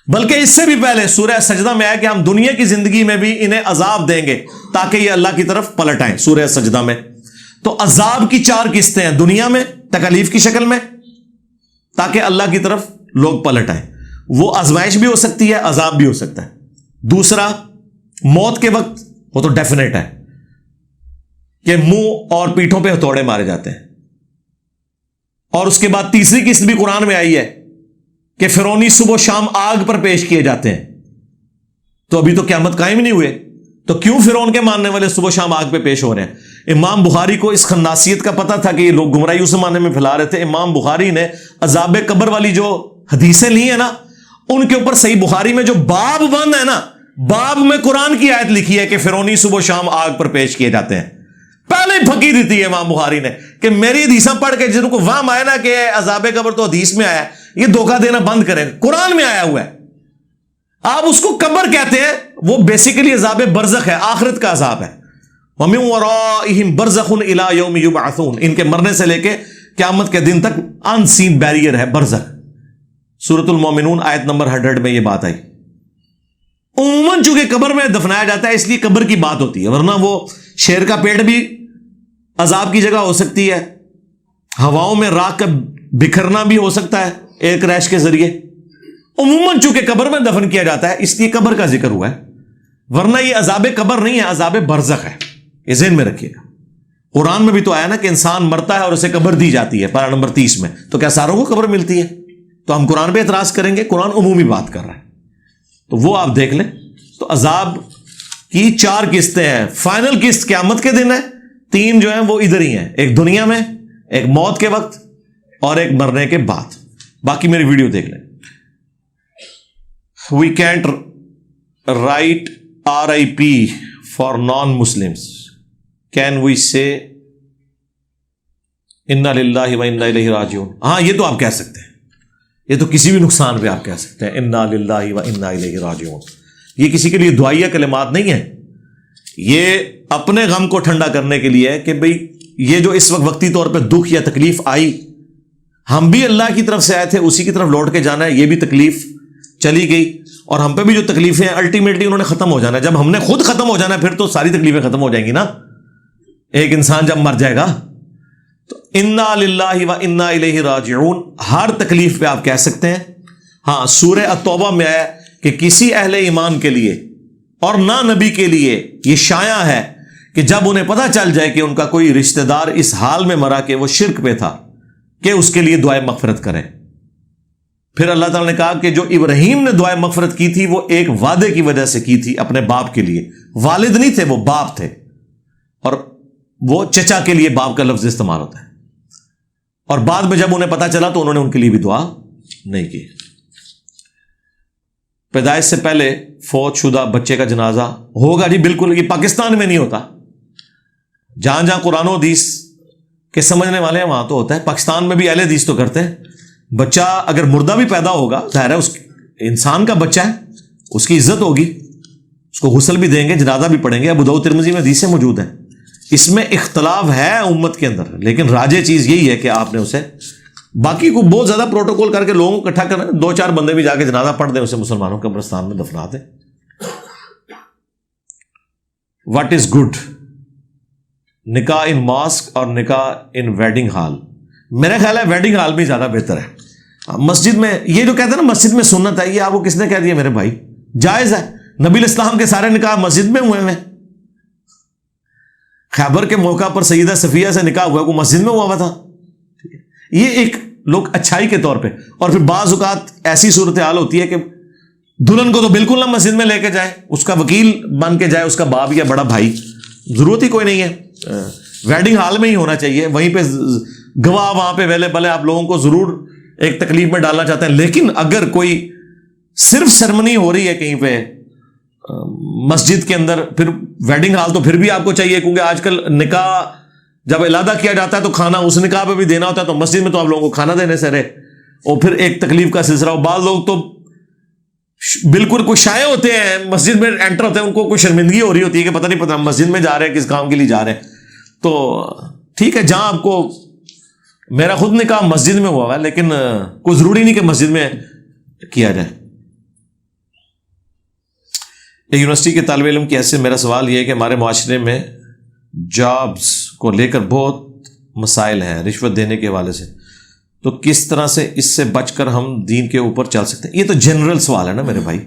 بلکہ اس سے بھی پہلے سورہ سجدہ میں آیا کہ ہم دنیا کی زندگی میں بھی انہیں عذاب دیں گے تاکہ یہ اللہ کی طرف پلٹ آئیں. سورہ سجدہ میں تو عذاب کی 4 قسطیں ہیں، دنیا میں تکالیف کی شکل میں تاکہ اللہ کی طرف لوگ پلٹ آئیں. وہ آزمائش بھی ہو سکتی ہے، عذاب بھی ہو سکتا ہے. دوسرا موت کے وقت وہ تو ڈیفینیٹ ہے کہ منہ اور پیٹھوں پہ ہتھوڑے مارے جاتے ہیں. اور اس کے بعد تیسری قسط بھی قرآن میں آئی ہے کہ فرعونی صبح و شام آگ پر پیش کیے جاتے ہیں. تو ابھی تو قیامت قائم نہیں ہوئے، تو کیوں فرعون کے ماننے والے صبح و شام آگ پہ پیش ہو رہے ہیں؟ امام بخاری کو اس خناسیت کا پتہ تھا کہ یہ لوگ گمراہی اس زمانے میں پھیلا رہے تھے. امام بخاری نے عذاب قبر والی جو حدیثیں لی ہیں نا، ان کے اوپر صحیح بخاری میں جو باب بند ہے نا، باب میں قرآن کی آیت لکھی ہے کہ فرعونی صبح و شام آگ پر پیش کیے جاتے ہیں. پہلے ہی پھکی دیتی ہے امام بخاری نے کہ میری حدیثیں پڑھ کے جن کو وہم آیا نا کہ عذاب قبر تو حدیث میں آیا ہے، یہ دھوکہ دینا بند کریں، قرآن میں آیا ہوا ہے. آپ اس کو قبر کہتے ہیں، وہ بیسیکلی عذاب برزخ ہے، آخرت کا عذاب ہے. وَمِن وَرَائِهِمْ بَرْزَخٌ إِلَىٰ يَوْمِ يُبْعَثُونَ، ان کے مرنے سے لے کے قیامت کے دن تک ان سین بیریئر ہے برزخ. سورۃ المومنون آیت نمبر 100 میں یہ بات آئی. عموماً چونکہ قبر میں دفنایا جاتا ہے اس لیے قبر کی بات ہوتی ہے، ورنہ وہ شیر کا پیٹ بھی عذاب کی جگہ ہو سکتی ہے، ہواؤں میں راکھ کا بکھرنا بھی ہو سکتا ہے ایئر کریش کے ذریعے۔ عموماً چونکہ قبر میں دفن کیا جاتا ہے اس لیے قبر کا ذکر ہوا ہے، ورنہ یہ عذاب قبر نہیں ہے، عذاب برزخ ہے، یہ ذہن میں رکھیے گا۔ قرآن میں بھی تو آیا نا کہ انسان مرتا ہے اور اسے قبر دی جاتی ہے، پارہ نمبر 30 میں، تو کیا ساروں کو قبر ملتی ہے؟ تو ہم قرآن پہ اعتراض کریں گے؟ قرآن عمومی بات کر رہا ہے، تو وہ آپ دیکھ لیں۔ تو عذاب کی 4 قسطیں ہیں، فائنل قسط قیامت کے دن ہے، 3 جو ہیں وہ ادھر ہی ہیں، ایک دنیا میں، ایک موت کے وقت، اور ایک مرنے کے بعد۔ باقی میری ویڈیو دیکھ لیں۔ We can't write RIP for non-Muslims. Can we say اِنَّا لِلَّهِ وَإِنَّا إِلَيْهِ راجعون؟ ہاں یہ تو آپ کہہ سکتے ہیں، یہ تو کسی بھی نقصان پہ آپ کہہ سکتے ہیں اِنَّا لِلَّهِ وَإِنَّا إِلَيْهِ راجعون۔ یہ کسی کے لیے دعائیہ کلمات نہیں ہیں، یہ اپنے غم کو ٹھنڈا کرنے کے لیے ہے کہ بھئی یہ جو اس وقت وقتی طور پہ دکھ یا تکلیف آئی، ہم بھی اللہ کی طرف سے آئے تھے، اسی کی طرف لوٹ کے جانا ہے، یہ بھی تکلیف چلی گئی، اور ہم پہ بھی جو تکلیفیں ہیں الٹیمیٹلی انہوں نے ختم ہو جانا ہے۔ جب ہم نے خود ختم ہو جانا ہے پھر تو ساری تکلیفیں ختم ہو جائیں گی نا، ایک انسان جب مر جائے گا۔ تو انا للہ و انا الیہ راجعون، ہر تکلیف پہ آپ کہہ سکتے ہیں۔ ہاں سورہ التوبہ میں ہے کہ کسی اہل ایمان کے لیے اور نہ نبی کے لیے یہ شایع ہے کہ جب انہیں پتہ چل جائے کہ ان کا کوئی رشتہ دار اس حال میں مرا کہ وہ شرک پہ تھا، کہ اس کے لیے دعائے مغفرت کریں۔ پھر اللہ تعالیٰ نے کہا کہ جو ابراہیم نے دعائے مغفرت کی تھی وہ ایک وعدے کی وجہ سے کی تھی اپنے باپ کے لیے، والد نہیں تھے، وہ باپ تھے، اور وہ چچا کے لیے باپ کا لفظ استعمال ہوتا ہے، اور بعد میں جب انہیں پتا چلا تو انہوں نے ان کے لیے بھی دعا نہیں کی۔ پیدائش سے پہلے فوت شدہ بچے کا جنازہ ہوگا جی، بالکل، یہ پاکستان میں نہیں ہوتا، جہاں جہاں قرآن و حدیث کے سمجھنے والے ہیں وہاں تو ہوتا ہے، پاکستان میں بھی اہل حدیث تو کرتے ہیں۔ بچہ اگر مردہ بھی پیدا ہوگا، ظاہر ہے اس انسان کا بچہ ہے، اس کی عزت ہوگی، اس کو غسل بھی دیں گے، جنازہ بھی پڑھیں گے، ابو داؤد ترمذی میں حدیثیں موجود ہیں۔ اس میں اختلاف ہے امت کے اندر، لیکن راجع چیز یہی ہے کہ آپ نے اسے، باقی کو بہت زیادہ پروٹوکول کر کے لوگوں کو اکٹھا کریں، 2-4 بندے بھی جا کے جنازہ پڑھ دیں، اسے مسلمانوں کے قبرستان میں دفنا دیں۔ What is good? نکاح ان ماسک اور نکاح ان ویڈنگ ہال؟ میرا خیال ہے ویڈنگ ہال میں زیادہ بہتر ہے۔ مسجد میں یہ جو کہتے ہیں نا مسجد میں سنت ہے، یہ آپ کو کس نے کہہ دیا میرے بھائی؟ جائز ہے، نبی الاسلام کے سارے نکاح مسجد میں ہوئے ہیں۔ خیبر کے موقع پر سیدہ صفیہ سے نکاح ہوا، وہ مسجد میں ہوا تھا۔ یہ ایک لوگ اچھائی کے طور پہ، اور پھر بعض اوقات ایسی صورتحال ہوتی ہے کہ دلہن کو تو بالکل نہ مسجد میں لے کے جائے، اس کا وکیل بن کے جائے، اس کا باپ یا بڑا بھائی، ضرورت ہی کوئی نہیں ہے، ویڈنگ ہال میں ہی ہونا چاہیے، وہیں پہ گواہ وہاں پہ اویلیبل ہے، آپ لوگوں کو ضرور ایک تکلیف میں ڈالنا چاہتے ہیں۔ لیکن اگر کوئی صرف سرمنی ہو رہی ہے کہیں پہ مسجد کے اندر، پھر ویڈنگ ہال تو پھر بھی آپ کو چاہیے، کیونکہ آج کل نکاح جب علادہ کیا جاتا ہے تو کھانا اس نکاح پہ بھی دینا ہوتا ہے، تو مسجد میں تو آپ لوگوں کو کھانا دینے سے رہے، اور پھر ایک تکلیف کا سلسلہ ہو۔ بعض لوگ تو بالکل کوئی شائع ہوتے ہیں، مسجد میں انٹر ہوتے ہیں، ان کو کوئی شرمندگی ہو رہی ہوتی ہے کہ پتہ نہیں پتہ مسجد میں جا رہے ہیں، کس کام کے لیے جا رہے ہیں۔ تو ٹھیک ہے، جہاں آپ کو، میرا خود نکاح مسجد میں ہوا ہے، لیکن کوئی ضروری نہیں کہ مسجد میں کیا جائے۔ ایک یونیورسٹی کے طالب علم کی حیثیت میرا سوال یہ ہے کہ ہمارے معاشرے میں جابز کو لے کر بہت مسائل ہیں رشوت دینے کے حوالے سے، تو کس طرح سے اس سے بچ کر ہم دین کے اوپر چل سکتے ہیں؟ یہ تو جنرل سوال ہے نا میرے بھائی،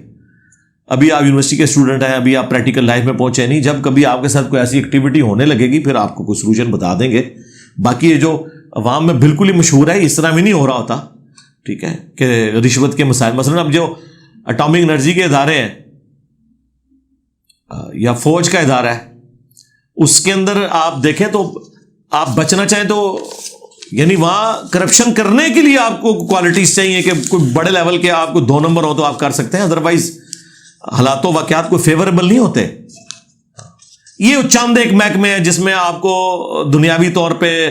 ابھی آپ یونیورسٹی کے اسٹوڈنٹ ہیں، ابھی آپ پریکٹیکل لائف میں پہنچے نہیں، جب کبھی آپ کے ساتھ کوئی ایسی ایکٹیویٹی ہونے لگے گی پھر آپ کو کوئی سولوشن بتا دیں گے۔ باقی یہ جو عوام میں بالکل ہی مشہور ہے، اس طرح بھی نہیں ہو رہا ہوتا، ٹھیک ہے، کہ رشوت کے مسائل، مثلا اب جو اٹامک انرجی کے ادارے ہیں یا فوج کا ادارہ ہے، اس کے اندر آپ دیکھیں تو آپ بچنا چاہیں تو یعنی وہاں کرپشن کرنے کے لیے آپ کو کوالٹیز چاہیے کہ کوئی بڑے لیول کے آپ کو 2 نمبر ہو تو آپ کر سکتے ہیں، ادروائز حالات و واقعات کوئی فیوریبل نہیں ہوتے۔ یہ چند ایک محکمے ہیں جس میں آپ کو دنیاوی طور پہ،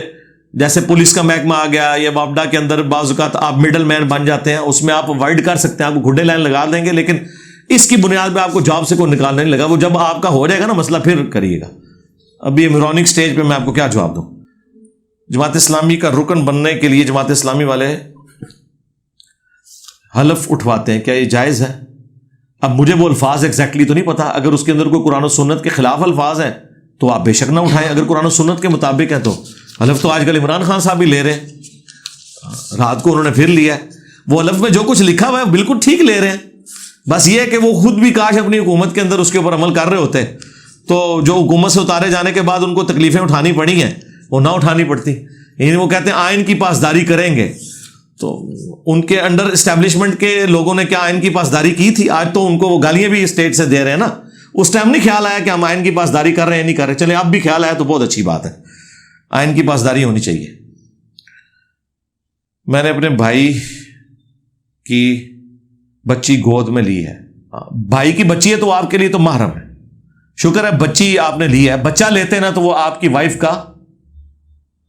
جیسے پولیس کا محکمہ آ گیا یا وابڈا کے اندر بعض اوقات آپ مڈل مین بن جاتے ہیں، اس میں آپ اوائڈ کر سکتے ہیں، آپ کو گھڈے لائن لگا دیں گے، لیکن اس کی بنیاد پہ آپ کو جاب سے کوئی نکالنے نہیں لگا، وہ جب آپ کا ہو جائے گا نا مسئلہ پھر کریے گا۔ اب یہ میرونک سٹیج پہ میں آپ کو کیا جواب دوں؟ جماعت اسلامی کا رکن بننے کے لیے جماعت اسلامی والے حلف اٹھواتے ہیں، کیا یہ جائز ہے؟ اب مجھے وہ الفاظ ایگزیکٹلی تو نہیں پتا، اگر اس کے اندر کوئی قرآن و سنت کے خلاف الفاظ ہیں تو آپ بے شک نہ اٹھائیں، اگر قرآن و سنت کے مطابق ہیں تو حلف تو آج کل عمران خان صاحب بھی لے رہے ہیں، رات کو انہوں نے پھر لیا، وہ حلف میں جو کچھ لکھا ہوا ہے بالکل ٹھیک لے رہے ہیں، بس یہ ہے کہ وہ خود بھی کاش اپنی حکومت کے اندر اس کے اوپر عمل کر رہے ہوتے تو جو حکومت سے اتارے جانے کے بعد ان کو تکلیفیں اٹھانی پڑی ہیں وہ نہ اٹھانی پڑتی. یعنی وہ کہتے ہیں آئین کی پاسداری کریں گے، تو ان کے انڈر اسٹیبلشمنٹ کے لوگوں نے کیا آئین کی پاسداری کی تھی؟ آج تو ان کو وہ گالیاں بھی اسٹیٹ سے دے رہے ہیں نا. اس ٹائم نہیں خیال آیا کہ ہم آئین کی پاسداری کر رہے ہیں نہیں کر رہے، چلے اب بھی خیال آیا تو بہت اچھی بات ہے، آئین کی پاسداری ہونی چاہیے. میں نے اپنے بھائی کی بچی گود میں لی ہے، بھائی کی بچی ہے تو آپ کے لیے تو محرم ہے، شکر ہے بچی آپ نے لی ہے. بچہ لیتے نا تو وہ آپ کی وائف کا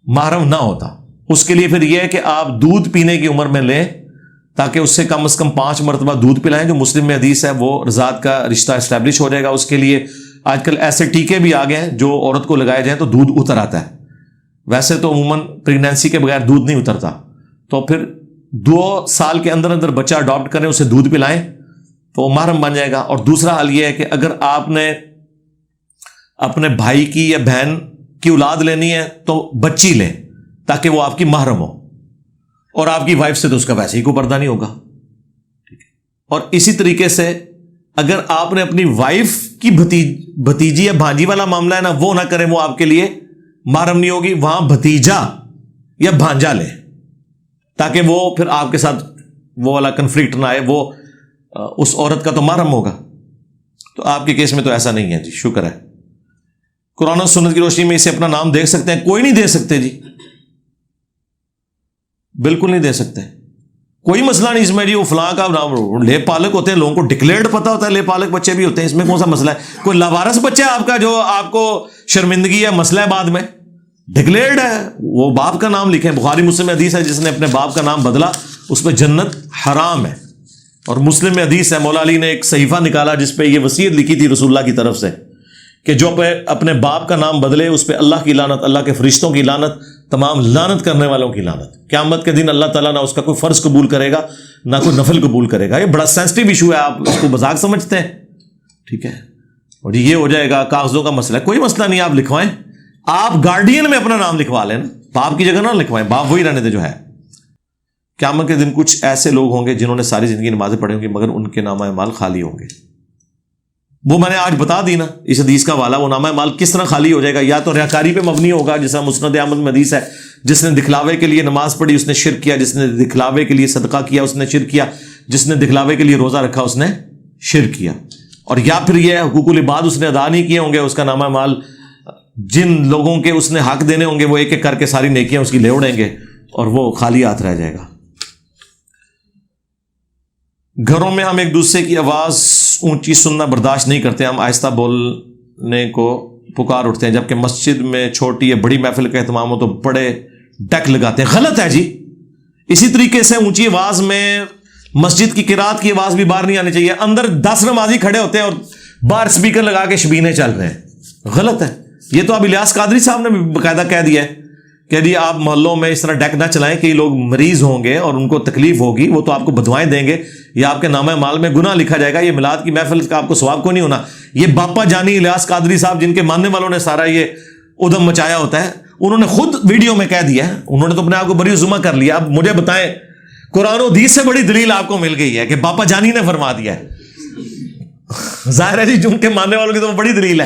محرم نہ ہوتا، اس کے لیے پھر یہ ہے کہ آپ دودھ پینے کی عمر میں لیں تاکہ اس سے کم از کم 5 مرتبہ دودھ پلائیں، جو مسلم میں حدیث ہے، وہ رضاعت کا رشتہ اسٹیبلش ہو جائے گا. اس کے لیے آج کل ایسے ٹیکے بھی آ گئے ہیں جو عورت کو لگائے جائیں تو دودھ اتر آتا ہے، ویسے تو عموماً پریگنینسی کے بغیر دودھ نہیں اترتا. تو پھر 2 سال کے اندر اندر بچہ اڈاپٹ کریں، اسے دودھ پلائیں تو وہ محرم بن جائے گا. اور دوسرا حل یہ ہے کہ اگر آپ نے اپنے بھائی کی یا بہن کی اولاد لینی ہے تو بچی لیں تاکہ وہ آپ کی محرم ہو، اور آپ کی وائف سے تو اس کا ویسے ہی کوئی پردہ نہیں ہوگا. اور اسی طریقے سے اگر آپ نے اپنی وائف کی بھتیجی یا بھانجی والا معاملہ ہے نا، وہ نہ کریں، وہ آپ کے لیے محرم نہیں ہوگی. وہاں بھتیجا یا بھانجا لیں تاکہ وہ پھر آپ کے ساتھ وہ والا کنفلکٹ نہ آئے، وہ اس عورت کا تو محرم ہوگا. تو آپ کے کیس میں تو ایسا نہیں ہے جی، شکر ہے. قرآن و سنت کی روشنی میں اسے اپنا نام دیکھ سکتے ہیں؟ کوئی نہیں دے سکتے جی، بالکل نہیں دے سکتے، کوئی مسئلہ نہیں اس میں جی. وہ فلاں کا نام، لے پالک ہوتے ہیں، لوگوں کو ڈکلیئرڈ پتا ہوتا ہے، لے پالک بچے بھی ہوتے ہیں، اس میں کون سا مسئلہ ہے؟ کوئی لاوارث بچہ ہے آپ کا جو آپ کو شرمندگی یا مسئلہ ہے بعد میں؟ ڈکلیئرڈ ہے، وہ باپ کا نام لکھیں. بخاری مسلم میں حدیث ہے جس نے اپنے باپ کا نام بدلا اس پہ جنت حرام ہے. اور مسلم میں حدیث ہے، مولا علی نے ایک صحیفہ نکالا جس پہ یہ وصیت لکھی تھی رسول اللہ کی طرف سے کہ جو اپنے باپ کا نام بدلے اس پہ اللہ کی لعنت، اللہ کے فرشتوں کی لعنت، تمام لعنت کرنے والوں کی لعنت. قیامت کے دن اللہ تعالیٰ نہ اس کا کوئی فرض قبول کرے گا نہ کوئی نفل قبول کرے گا. یہ بڑا سینسٹیو ایشو ہے، آپ اس کو مذاق سمجھتے ہیں، ٹھیک ہے. اور یہ ہو جائے گا کاغذوں کا مسئلہ، کوئی مسئلہ نہیں، آپ لکھوائیں. آپ گارڈین میں اپنا نام لکھوا لیں نا، باپ کی جگہ نہ لکھوائیں، باپ وہی رہنے دے جو ہے. قیامت کے دن کچھ ایسے لوگ ہوں گے جنہوں نے ساری زندگی نمازیں پڑھی ہوں گی مگر ان کے نامہ اعمال خالی ہوں گے. وہ میں نے آج بتا دی نا اس حدیث کا والا، وہ نامہ اعمال کس طرح خالی ہو جائے گا. یا تو ریاکاری پہ مبنی ہوگا، جیسا مسند احمد میں حدیث ہے، جس نے دکھلاوے کے لیے نماز پڑھی اس نے شرک کیا، جس نے دکھلاوے کے لیے صدقہ کیا اس نے شرک کیا، جس نے دکھلاوے کے لیے روزہ رکھا اس نے شرک کیا. اور یا پھر یہ حقوق العباد اس نے ادا نہیں کیے ہوں گے، اس کا نامہ اعمال جن لوگوں کے اس نے حق دینے ہوں گے وہ ایک ایک کر کے ساری نیکیاں اس کی لے اڑیں گے اور وہ خالی ہاتھ رہ جائے گا. گھروں میں ہم ایک دوسرے کی آواز اونچی سننا برداشت نہیں کرتے، ہم آہستہ بولنے کو پکار اٹھتے ہیں، جبکہ مسجد میں چھوٹی یا بڑی محفل کا اہتمام ہو تو بڑے ڈیک لگاتے ہیں. غلط ہے جی. اسی طریقے سے اونچی آواز میں مسجد کی قرات کی آواز بھی باہر نہیں آنی چاہیے. اندر 10 نمازی کھڑے ہوتے ہیں اور باہر سپیکر لگا کے شبینے چل رہے ہیں، غلط ہے. یہ تو اب الیاس قادری صاحب نے باقاعدہ کہہ دیا ہے کہ جی آپ محلوں میں اس طرح ڈیک نہ چلائیں کہ لوگ مریض ہوں گے اور ان کو تکلیف ہوگی، وہ تو آپ کو بدوائیں دیں گے یا آپ کے نامہ اعمال میں گناہ لکھا جائے گا. یہ میلاد کی محفل کا آپ کو ثواب کو نہیں ہونا. یہ باپا جانی الیاس قادری صاحب جن کے ماننے والوں نے سارا یہ ادم مچایا ہوتا ہے، انہوں نے خود ویڈیو میں کہہ دیا ہے، انہوں نے تو اپنے آپ کو بری ذمہ کر لیا. اب مجھے بتائیں قرآن و حدیث سے بڑی دلیل آپ کو مل گئی ہے کہ باپا جانی نے فرما دیا ہے. ظاہر ہے جی جن کے ماننے والوں کی تو بڑی دلیل ہے،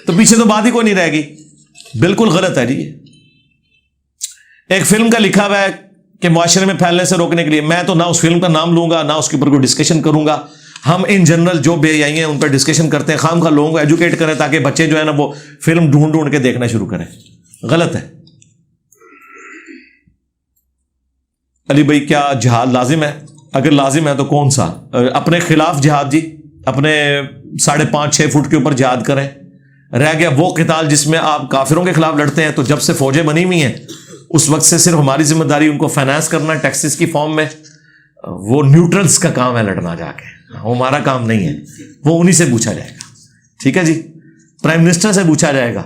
تو پیچھے تو بات ہی کوئی نہیں رہے گی. بالکل غلط ہے جی. ایک فلم کا لکھا ہوا ہے کہ معاشرے میں پھیلنے سے روکنے کے لیے، میں تو نہ اس فلم کا نام لوں گا نہ اس کے اوپر کوئی ڈسکشن کروں گا. ہم ان جنرل جو بے حیائی ہیں ان پر ڈسکشن کرتے ہیں، خام خواہ لوگوں کو ایجوکیٹ کریں تاکہ بچے جو ہے نا وہ فلم ڈھونڈ کے دیکھنا شروع کریں. غلط ہے. علی بھائی کیا جہاد لازم ہے؟ اگر لازم ہے تو کون سا؟ اپنے خلاف جہاد جی، اپنے 5.5-6 فٹ کے اوپر جہاد کریں. رہ گیا وہ قتال جس میں آپ کافروں کے خلاف لڑتے ہیں، تو جب سے فوجیں بنی ہوئی ہیں اس وقت سے صرف ہماری ذمہ داری ان کو فائنانس کرنا ٹیکسز کی فارم میں. وہ نیوٹرلز کا کام ہے لڑنا، جا کے وہ ہمارا کام نہیں ہے، وہ انہی سے پوچھا جائے گا. ٹھیک ہے جی. پرائم منسٹر سے پوچھا جائے گا،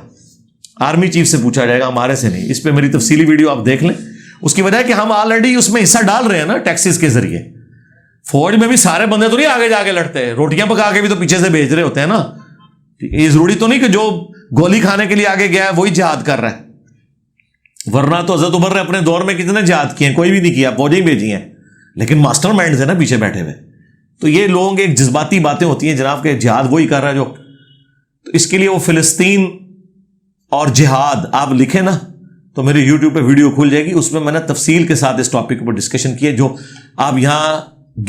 آرمی چیف سے پوچھا جائے گا، ہمارے سے نہیں. اس پہ میری تفصیلی ویڈیو آپ دیکھ لیں. اس کی وجہ ہے کہ ہم آلریڈی اس میں حصہ ڈال رہے ہیں نا ٹیکسز کے ذریعے. فوج میں بھی سارے بندے تو نہیں آگے جا کے لڑتے ہیں, روٹیاں پکا کے بھی تو پیچھے سے بھیج رہے ہوتے ہیں نا. یہ ضروری تو نہیں کہ جو گولی کھانے کے لیے آگے گیا ہے وہی جہاد کر رہا ہے, ورنہ تو حضرت عمر نے اپنے دور میں کتنے جہاد کیے ہیں, کوئی بھی نہیں کیا, فوجیں بھیجی ہیں, لیکن ماسٹر مائنڈ تھے نا پیچھے بیٹھے ہوئے. تو یہ لوگوں ایک جذباتی باتیں ہوتی ہیں جناب کہ جہاد وہی کر رہا ہے جو, تو اس کے لیے وہ فلسطین اور جہاد آپ لکھیں نا تو میرے یوٹیوب پہ ویڈیو کھل جائے گی, اس میں نے تفصیل کے ساتھ اس ٹاپک پر ڈسکشن کی ہے. جو آپ یہاں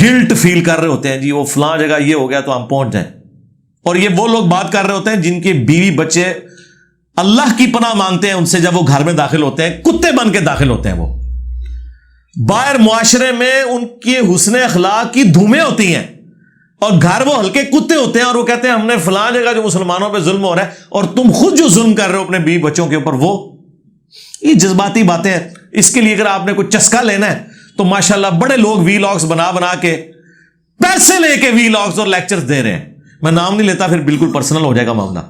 گلٹ فیل کر رہے ہوتے ہیں جی وہ فلاں جگہ یہ ہو گیا تو ہم پہنچ جائیں, اور یہ وہ لوگ بات کر رہے ہوتے ہیں جن کے بیوی بچے اللہ کی پناہ مانگتے ہیں ان سے, جب وہ گھر میں داخل ہوتے ہیں کتے بن کے داخل ہوتے ہیں, وہ باہر معاشرے میں ان کے حسن اخلاق کی دھومیں ہوتی ہیں اور گھر وہ ہلکے کتے ہوتے ہیں, اور وہ کہتے ہیں ہم نے فلاں جگہ جو مسلمانوں پہ ظلم ہو رہا ہے, اور تم خود جو ظلم کر رہے ہو اپنے بیوی بچوں کے اوپر, وہ یہ جذباتی باتیں ہیں. اس کے لیے اگر آپ نے کوئی چسکا لینا ہے تو ماشاءاللہ بڑے لوگ وی لاگز بنا بنا کے پیسے لے کے وی لاگز اور لیکچرز دے رہے ہیں, میں نام نہیں لیتا پھر بالکل پرسنل ہو جائے گا معاملہ,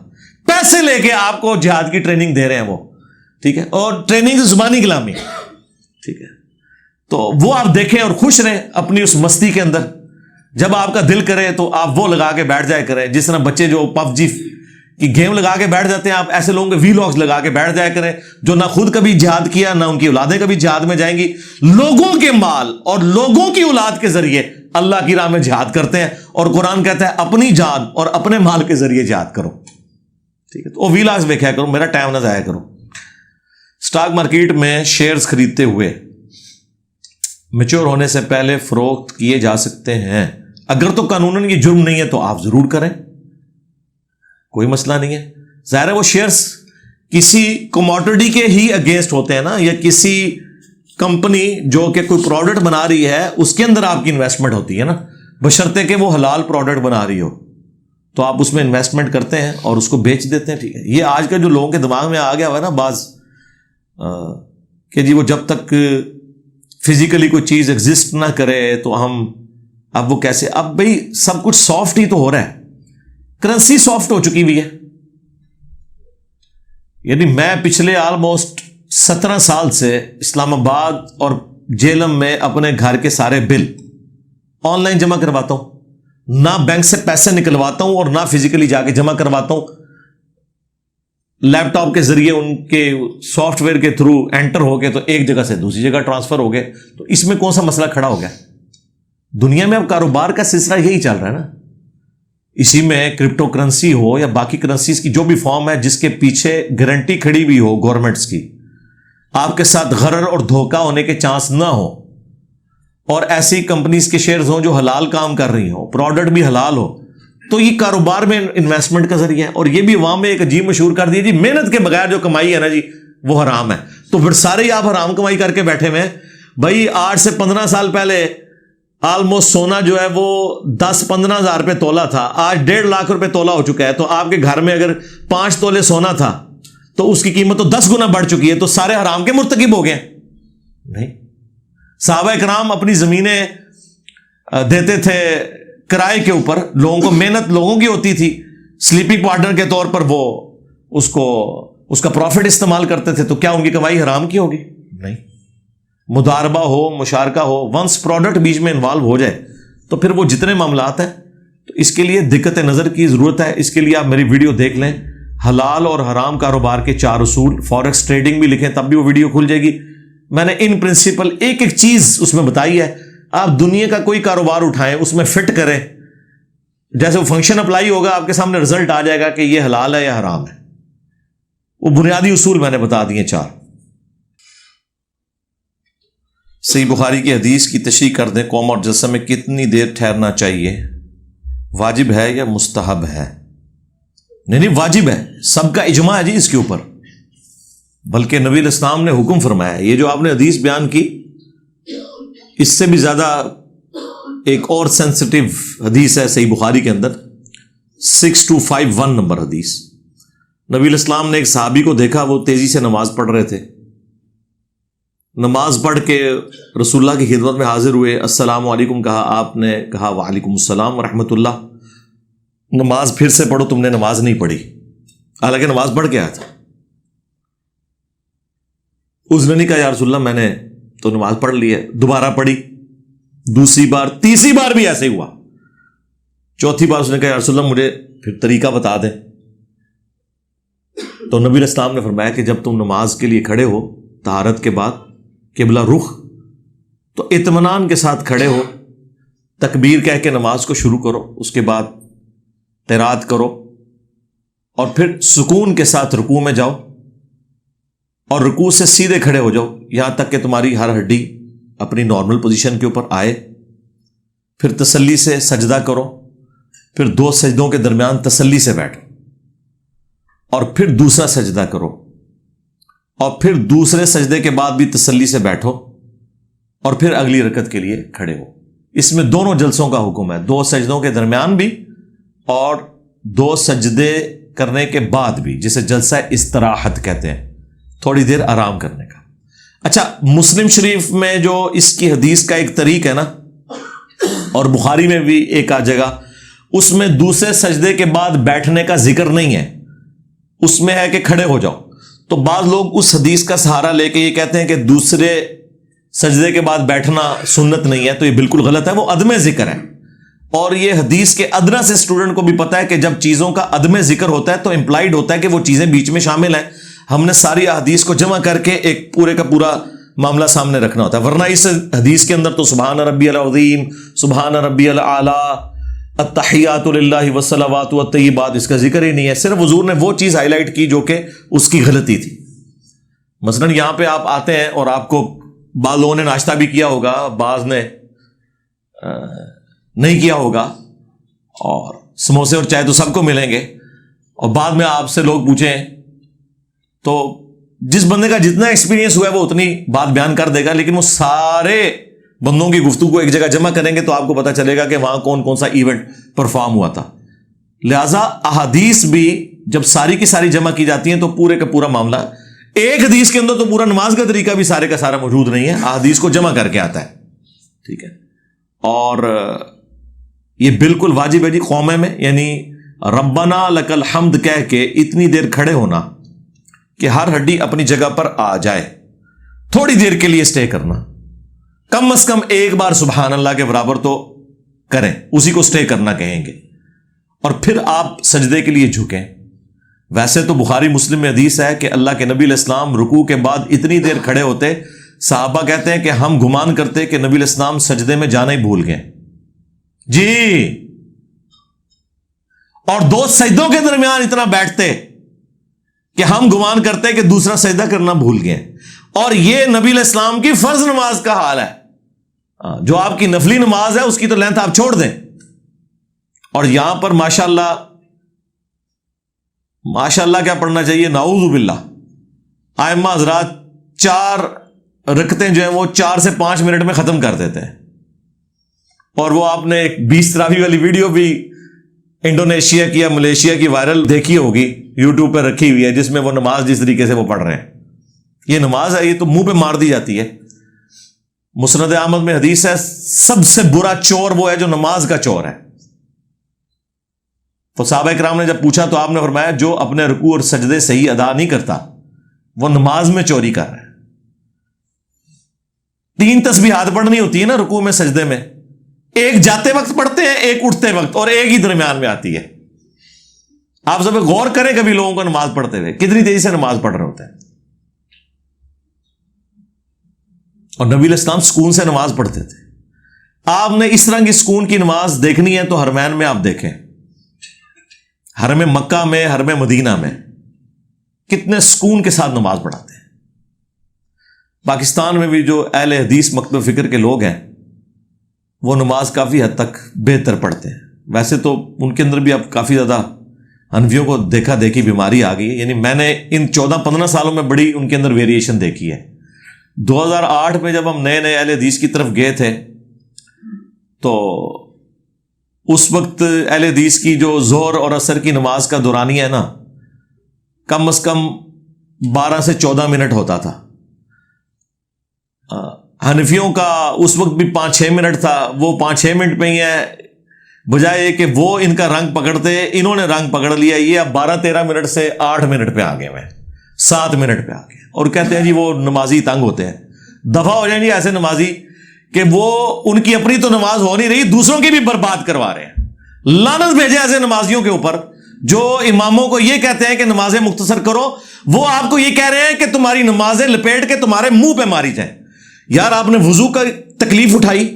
پیسے لے کے آپ کو جہاد کی ٹریننگ دے رہے ہیں وہ, ٹھیک ہے, اور ٹریننگ زبانی کلامی, ٹھیک ہے. تو وہ آپ دیکھیں اور خوش رہیں اپنی اس مستی کے اندر. جب آپ کا دل کرے تو آپ وہ لگا کے بیٹھ جائے کریں, جس طرح بچے جو پب جی کی گیم لگا کے بیٹھ جاتے ہیں, آپ ایسے لوگوں کے وی لاگز لگا کے بیٹھ جائے کریں جو نہ خود کبھی جہاد کیا نہ ان کی اولادیں کبھی جہاد میں جائیں گی, لوگوں کے مال اور لوگوں کی اولاد کے ذریعے اللہ کی راہ میں جہاد کرتے ہیں, اور قرآن کہتا ہے اپنی جان اور اپنے مال کے ذریعے جہاد کرو, ٹھیک ہے. تو وہ وی لاگز دیکھا کرو, میرا ٹائم نہ ضائع کرو. اسٹاک مارکیٹ میں شیئرز خریدتے ہوئے میچور ہونے سے پہلے فروخت کیے جا سکتے ہیں, اگر تو قانوناً یہ جرم نہیں ہے تو آپ ضرور کریں, کوئی مسئلہ نہیں ہے. ظاہر ہے وہ شیئرز کسی کموڈٹی کے ہی اگینسٹ ہوتے ہیں نا, یا کسی کمپنی جو کہ کوئی پروڈکٹ بنا رہی ہے اس کے اندر آپ کی انویسٹمنٹ ہوتی ہے نا, بشرطے کہ وہ حلال پروڈکٹ بنا رہی ہو تو آپ اس میں انویسٹمنٹ کرتے ہیں اور اس کو بیچ دیتے ہیں, ٹھیک ہے. یہ آج کا جو لوگوں کے دماغ میں آ گیا ہوا ہے نا بعض, کہ جی وہ جب تک فزیکلی کوئی چیز ایگزسٹ نہ کرے تو ہم, اب وہ کیسے, اب بھائی سب کچھ سافٹ ہی تو ہو رہا ہے, کرنسی سافٹ ہو چکی ہوئی ہے. یعنی میں پچھلے آلموسٹ 17 سال سے اسلام آباد اور جیلم میں اپنے گھر کے سارے بل آن لائن جمع کرواتا ہوں, نہ بینک سے پیسے نکلواتا ہوں اور نہ فزیکلی جا کے جمع کرواتا ہوں, لیپ ٹاپ کے ذریعے ان کے سافٹ ویئر کے تھرو انٹر ہو گئے تو ایک جگہ سے دوسری جگہ ٹرانسفر ہو گئے. تو اس میں کون سا مسئلہ کھڑا ہو گیا؟ دنیا میں اب کاروبار کا سلسلہ یہی چل رہا ہے نا, اسی میں کرپٹو کرنسی ہو یا باقی کرنسیز کی جو بھی فارم ہے جس کے پیچھے گارنٹی کھڑی ہوئی ہو گورنمنٹس کی, آپ کے ساتھ غرر اور دھوکہ ہونے کے چانس نہ ہو, اور ایسی کمپنیز کے شیئرز ہوں جو حلال کام کر رہی ہوں, پروڈکٹ بھی حلال ہو, تو یہ کاروبار میں انویسٹمنٹ کا ذریعہ ہے. اور یہ بھی عوام میں ایک عجیب مشہور کر دیا جی محنت کے بغیر جو کمائی ہے نا جی وہ حرام ہے, تو پھر سارے ہی آپ حرام کمائی کر کے بیٹھے ہوئے ہیں. بھائی 8 سے 15 سال پہلے آلموسٹ سونا جو ہے وہ 10-15 ہزار روپے تولا تھا, آج 1.5 لاکھ روپے تولا ہو چکا ہے. تو آپ کے گھر میں اگر 5 تولے سونا تھا تو اس کی قیمت تو 10 گنا بڑھ چکی ہے, تو سارے حرام کے مرتکب ہو گئے نہیں. صحابہ کرام اپنی زمینیں دیتے تھے کرائے کے اوپر, لوگوں کو محنت لوگوں کی ہوتی تھی, سلیپنگ پارٹنر کے طور پر وہ اس کا پروفٹ استعمال کرتے تھے, تو کیا ان کی کمائی حرام کی ہوگی؟ نہیں. مداربہ ہو, مشارکہ ہو, ونس پروڈکٹ بیچ میں انوالو ہو جائے تو پھر وہ جتنے معاملات ہیں, تو اس کے لیے دقت نظر کی ضرورت ہے. اس کے لیے آپ میری ویڈیو دیکھ لیں, حلال اور حرام کاروبار کے 4 اصول, فوریکس ٹریڈنگ بھی لکھیں تب بھی وہ ویڈیو کھل جائے گی. میں نے ان پرنسپل ایک ایک چیز اس میں بتائی ہے. آپ دنیا کا کوئی کاروبار اٹھائیں, اس میں فٹ کریں, جیسے وہ فنکشن اپلائی ہوگا آپ کے سامنے رزلٹ آ جائے گا کہ یہ حلال ہے یا حرام ہے. وہ بنیادی اصول میں نے بتا دیے 4. صحیح بخاری کی حدیث کی تشریح کر دیں, قوم اور جلسہ میں کتنی دیر ٹھہرنا چاہیے, واجب ہے یا مستحب ہے؟ نہیں واجب ہے, سب کا اجماع ہے جی اس کے اوپر, بلکہ نبی الاسلام نے حکم فرمایا ہے. یہ جو آپ نے حدیث بیان کی اس سے بھی زیادہ ایک اور سینسٹیو حدیث ہے صحیح بخاری کے اندر, 6251 نمبر حدیث. نبی الاسلام نے ایک صحابی کو دیکھا, وہ تیزی سے نماز پڑھ رہے تھے. نماز پڑھ کے رسول اللہ کی خدمت میں حاضر ہوئے, السلام علیکم کہا, آپ نے کہا وعلیکم السلام ورحمۃ اللہ. نماز پھر سے پڑھو, تم نے نماز نہیں پڑھی, حالانکہ نماز پڑھ کے آیا تھا. اس نے نہیں کہا یا رسول اللہ میں نے تو نماز پڑھ لی ہے, دوبارہ پڑھی, دوسری بار، تیسری بار بھی ایسے ہی ہوا. چوتھی بار اس نے کہا یا رسول اللہ مجھے پھر طریقہ بتا دیں. تو نبی علیہ السلام نے فرمایا کہ جب تم نماز کے لیے کھڑے ہو طہارت کے بعد قبلہ رخ، تو اطمینان کے ساتھ کھڑے ہو، تکبیر کہہ کے نماز کو شروع کرو، اس کے بعد قرات کرو اور پھر سکون کے ساتھ رکوع میں جاؤ اور رکوع سے سیدھے کھڑے ہو جاؤ یہاں تک کہ تمہاری ہر ہڈی اپنی نارمل پوزیشن کے اوپر آئے. پھر تسلی سے سجدہ کرو، پھر 2 سجدوں کے درمیان تسلی سے بیٹھو اور پھر دوسرا سجدہ کرو اور پھر دوسرے سجدے کے بعد بھی تسلی سے بیٹھو اور پھر اگلی رکعت کے لیے کھڑے ہو. اس میں دونوں جلسوں کا حکم ہے، 2 سجدوں کے درمیان بھی اور 2 سجدے کرنے کے بعد بھی، جسے جلسہ استراحت کہتے ہیں، تھوڑی دیر آرام کرنے کا. اچھا، مسلم شریف میں جو اس کی حدیث کا ایک طریق ہے نا، اور بخاری میں بھی ایک آ جگہ، اس میں دوسرے سجدے کے بعد بیٹھنے کا ذکر نہیں ہے، اس میں ہے کہ کھڑے ہو جاؤ. تو بعض لوگ اس حدیث کا سہارا لے کے یہ کہتے ہیں کہ دوسرے سجدے کے بعد بیٹھنا سنت نہیں ہے، تو یہ بالکل غلط ہے، وہ عدم ذکر ہے. اور یہ حدیث کے ادنا سے اسٹوڈنٹ کو بھی پتا ہے کہ جب چیزوں کا عدم ذکر ہوتا ہے تو امپلائڈ ہوتا ہے کہ وہ چیزیں بیچ میں شامل ہیں. ہم نے ساری حدیث کو جمع کر کے ایک پورے کا پورا معاملہ سامنے رکھنا ہوتا ہے، ورنہ اس حدیث کے اندر تو سبحان ربی العظیم، سبحان ربی الاعلیٰ، التحیات للہ والصلوات والطیبات، اس کا ذکر ہی نہیں ہے. صرف حضور نے وہ چیز ہائی لائٹ کی جو کہ اس کی غلطی تھی. مثلا یہاں پہ آپ آتے ہیں اور آپ کو بعض لوگوں نے ناشتہ بھی کیا ہوگا، بعض نے نہیں کیا ہوگا، اور سموسے اور چائے تو سب کو ملیں گے، اور بعد میں آپ سے لوگ پوچھیں تو جس بندے کا جتنا ایکسپیرینس ہوا ہے وہ اتنی بات بیان کر دے گا، لیکن وہ سارے بندوں کی گفتگو کو ایک جگہ جمع کریں گے تو آپ کو پتہ چلے گا کہ وہاں کون کون سا ایونٹ پرفارم ہوا تھا. لہٰذا احادیث بھی جب ساری کی ساری جمع کی جاتی ہیں تو پورے کا پورا معاملہ، ایک حدیث کے اندر تو پورا نماز کا طریقہ بھی سارے کا سارا موجود نہیں ہے، احادیث کو جمع کر کے آتا ہے. ٹھیک ہے، اور یہ بالکل واجب ہے جی قومے میں، یعنی ربنا لک الحمد کہہ کے اتنی دیر کھڑے ہونا کہ ہر ہڈی اپنی جگہ پر آ جائے. تھوڑی دیر کے لیے اسٹے کرنا، کم از کم ایک بار سبحان اللہ کے برابر تو کریں، اسی کو اسٹے کرنا کہیں گے، اور پھر آپ سجدے کے لیے جھکیں. ویسے تو بخاری مسلم میں حدیث ہے کہ اللہ کے نبی علیہ السلام رکوع کے بعد اتنی دیر کھڑے ہوتے، صحابہ کہتے ہیں کہ ہم گمان کرتے کہ نبی علیہ السلام سجدے میں جانا ہی بھول گئے جی، اور 2 سجدوں کے درمیان اتنا بیٹھتے کہ ہم گمان کرتے کہ دوسرا سجدہ کرنا بھول گئے. اور یہ نبی علیہ السلام کی فرض نماز کا حال ہے، جو آپ کی نفلی نماز ہے اس کی تو لینتھ آپ چھوڑ دیں. اور یہاں پر ماشاءاللہ کیا پڑھنا چاہیے، نعوذ باللہ، ائمہ حضرات 4 رکعتیں جو ہیں وہ 4 سے 5 منٹ میں ختم کر دیتے ہیں. اور وہ آپ نے ایک 20 تراویح والی ویڈیو بھی انڈونیشیا کی یا ملیشیا کی وائرل دیکھی ہوگی، یوٹیوب پہ رکھی ہوئی ہے، جس میں وہ نماز جس طریقے سے وہ پڑھ رہے ہیں. یہ نماز ہے، یہ تو منہ پہ مار دی جاتی ہے. مسند احمد میں حدیث ہے سب سے برا چور وہ ہے جو نماز کا چور ہے. تو صحابہ کرام نے جب پوچھا تو آپ نے فرمایا جو اپنے رکوع اور سجدے صحیح ادا نہیں کرتا وہ نماز میں چوری کر رہا ہے. 3 تسبیحات پڑھنی ہوتی ہے نا رکوع میں سجدے میں، ایک جاتے وقت پڑھتے ہیں، ایک اٹھتے وقت، اور ایک ہی درمیان میں آتی ہے. آپ سب غور کریں کبھی لوگوں کو نماز پڑھتے ہوئے کتنی تیزی سے نماز پڑھ رہے ہوتے ہیں. اور نبی علیہ السلام سکون سے نماز پڑھتے تھے. آپ نے اس طرح کی سکون کی نماز دیکھنی ہے تو حرمین میں آپ دیکھیں، حرم مکہ میں، حرم مدینہ میں کتنے سکون کے ساتھ نماز پڑھاتے ہیں. پاکستان میں بھی جو اہل حدیث مکتب فکر کے لوگ ہیں وہ نماز کافی حد تک بہتر پڑھتے ہیں. ویسے تو ان کے اندر بھی اب کافی زیادہ حنفیوں کو دیکھا دیکھی بیماری آ گئی ہے، یعنی میں نے ان 14-15 سالوں میں بڑی ان کے اندر ویریشن دیکھی ہے. 2008 میں جب ہم نئے اہل حدیث کی طرف گئے تھے تو اس وقت اہل حدیث کی جو ظہر اور عصر کی نماز کا دورانیہ ہے نا، کم از کم 12 سے 14 منٹ ہوتا تھا. حنفیوں کا اس وقت بھی 5-6 منٹ تھا، وہ 5-6 منٹ پہ ہی ہے، بجائے کہ وہ ان کا رنگ پکڑتے، انہوں نے رنگ پکڑ لیا، یہ اب 12-13 منٹ سے 8 منٹ پہ آ گئے ہوئے، 7 منٹ پہ آ گئے، اور کہتے ہیں جی وہ نمازی تنگ ہوتے ہیں. دفعہ ہو جائیں جی ایسے نمازی کہ وہ ان کی اپنی تو نماز ہو نہیں رہی، دوسروں کی بھی برباد کروا رہے ہیں۔ لعنت بھیجے ایسے نمازیوں کے اوپر جو اماموں کو یہ کہتے ہیں کہ نمازیں مختصر کرو، وہ آپ کو یہ کہہ رہے ہیں کہ تمہاری نمازیں لپیٹ کے تمہارے منہ پہ ماری جائیں۔ یار آپ نے وضو کا تکلیف اٹھائی،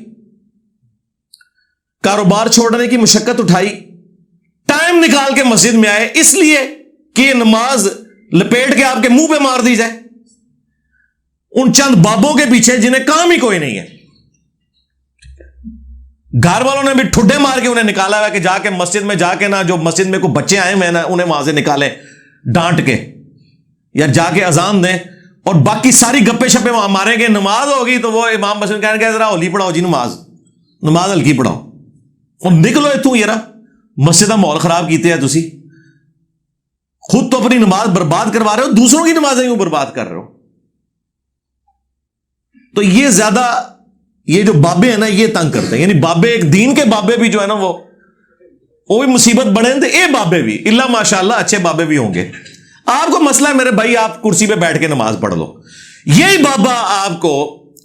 کاروبار چھوڑنے کی مشقت اٹھائی، ٹائم نکال کے مسجد میں آئے اس لیے کہ یہ نماز لپیٹ کے آپ کے منہ پہ مار دی جائے ان چند بابوں کے پیچھے جنہیں کام ہی کوئی نہیں ہے۔ گھر والوں نے بھی ٹھڈے مار کے انہیں نکالا ہوا کہ جا کے مسجد میں جا کے نا، جو مسجد میں کوئی بچے آئے ہوئے نا انہیں وہاں سے نکالیں ڈانٹ کے، یا جا کے اذان دیں، اور باقی ساری گپے شپے وہاں ماریں گے۔ نماز ہوگی تو وہ امام مسجد کہنے کہ ذرا ہولی پڑھاؤ جی، نماز ہلکی پڑھاؤ، اور نکلو اتوں یار مسجد کا ماحول خراب کیتے ہیں تسی، خود تو اپنی نماز برباد کروا رہے ہو، دوسروں کی نمازیں کیوں برباد کر رہے ہو؟ تو یہ زیادہ یہ جو بابے ہیں نا یہ تنگ کرتے ہیں، یعنی بابے ایک دین کے بابے بھی جو ہے نا وہ بھی مصیبت بڑھیں تو یہ بابے بھی اللہ ماشاءاللہ اچھے بابے بھی ہوں گے۔ آپ کو مسئلہ ہے میرے بھائی، آپ کرسی پہ بیٹھ کے نماز پڑھ لو، یہی بابا آپ کو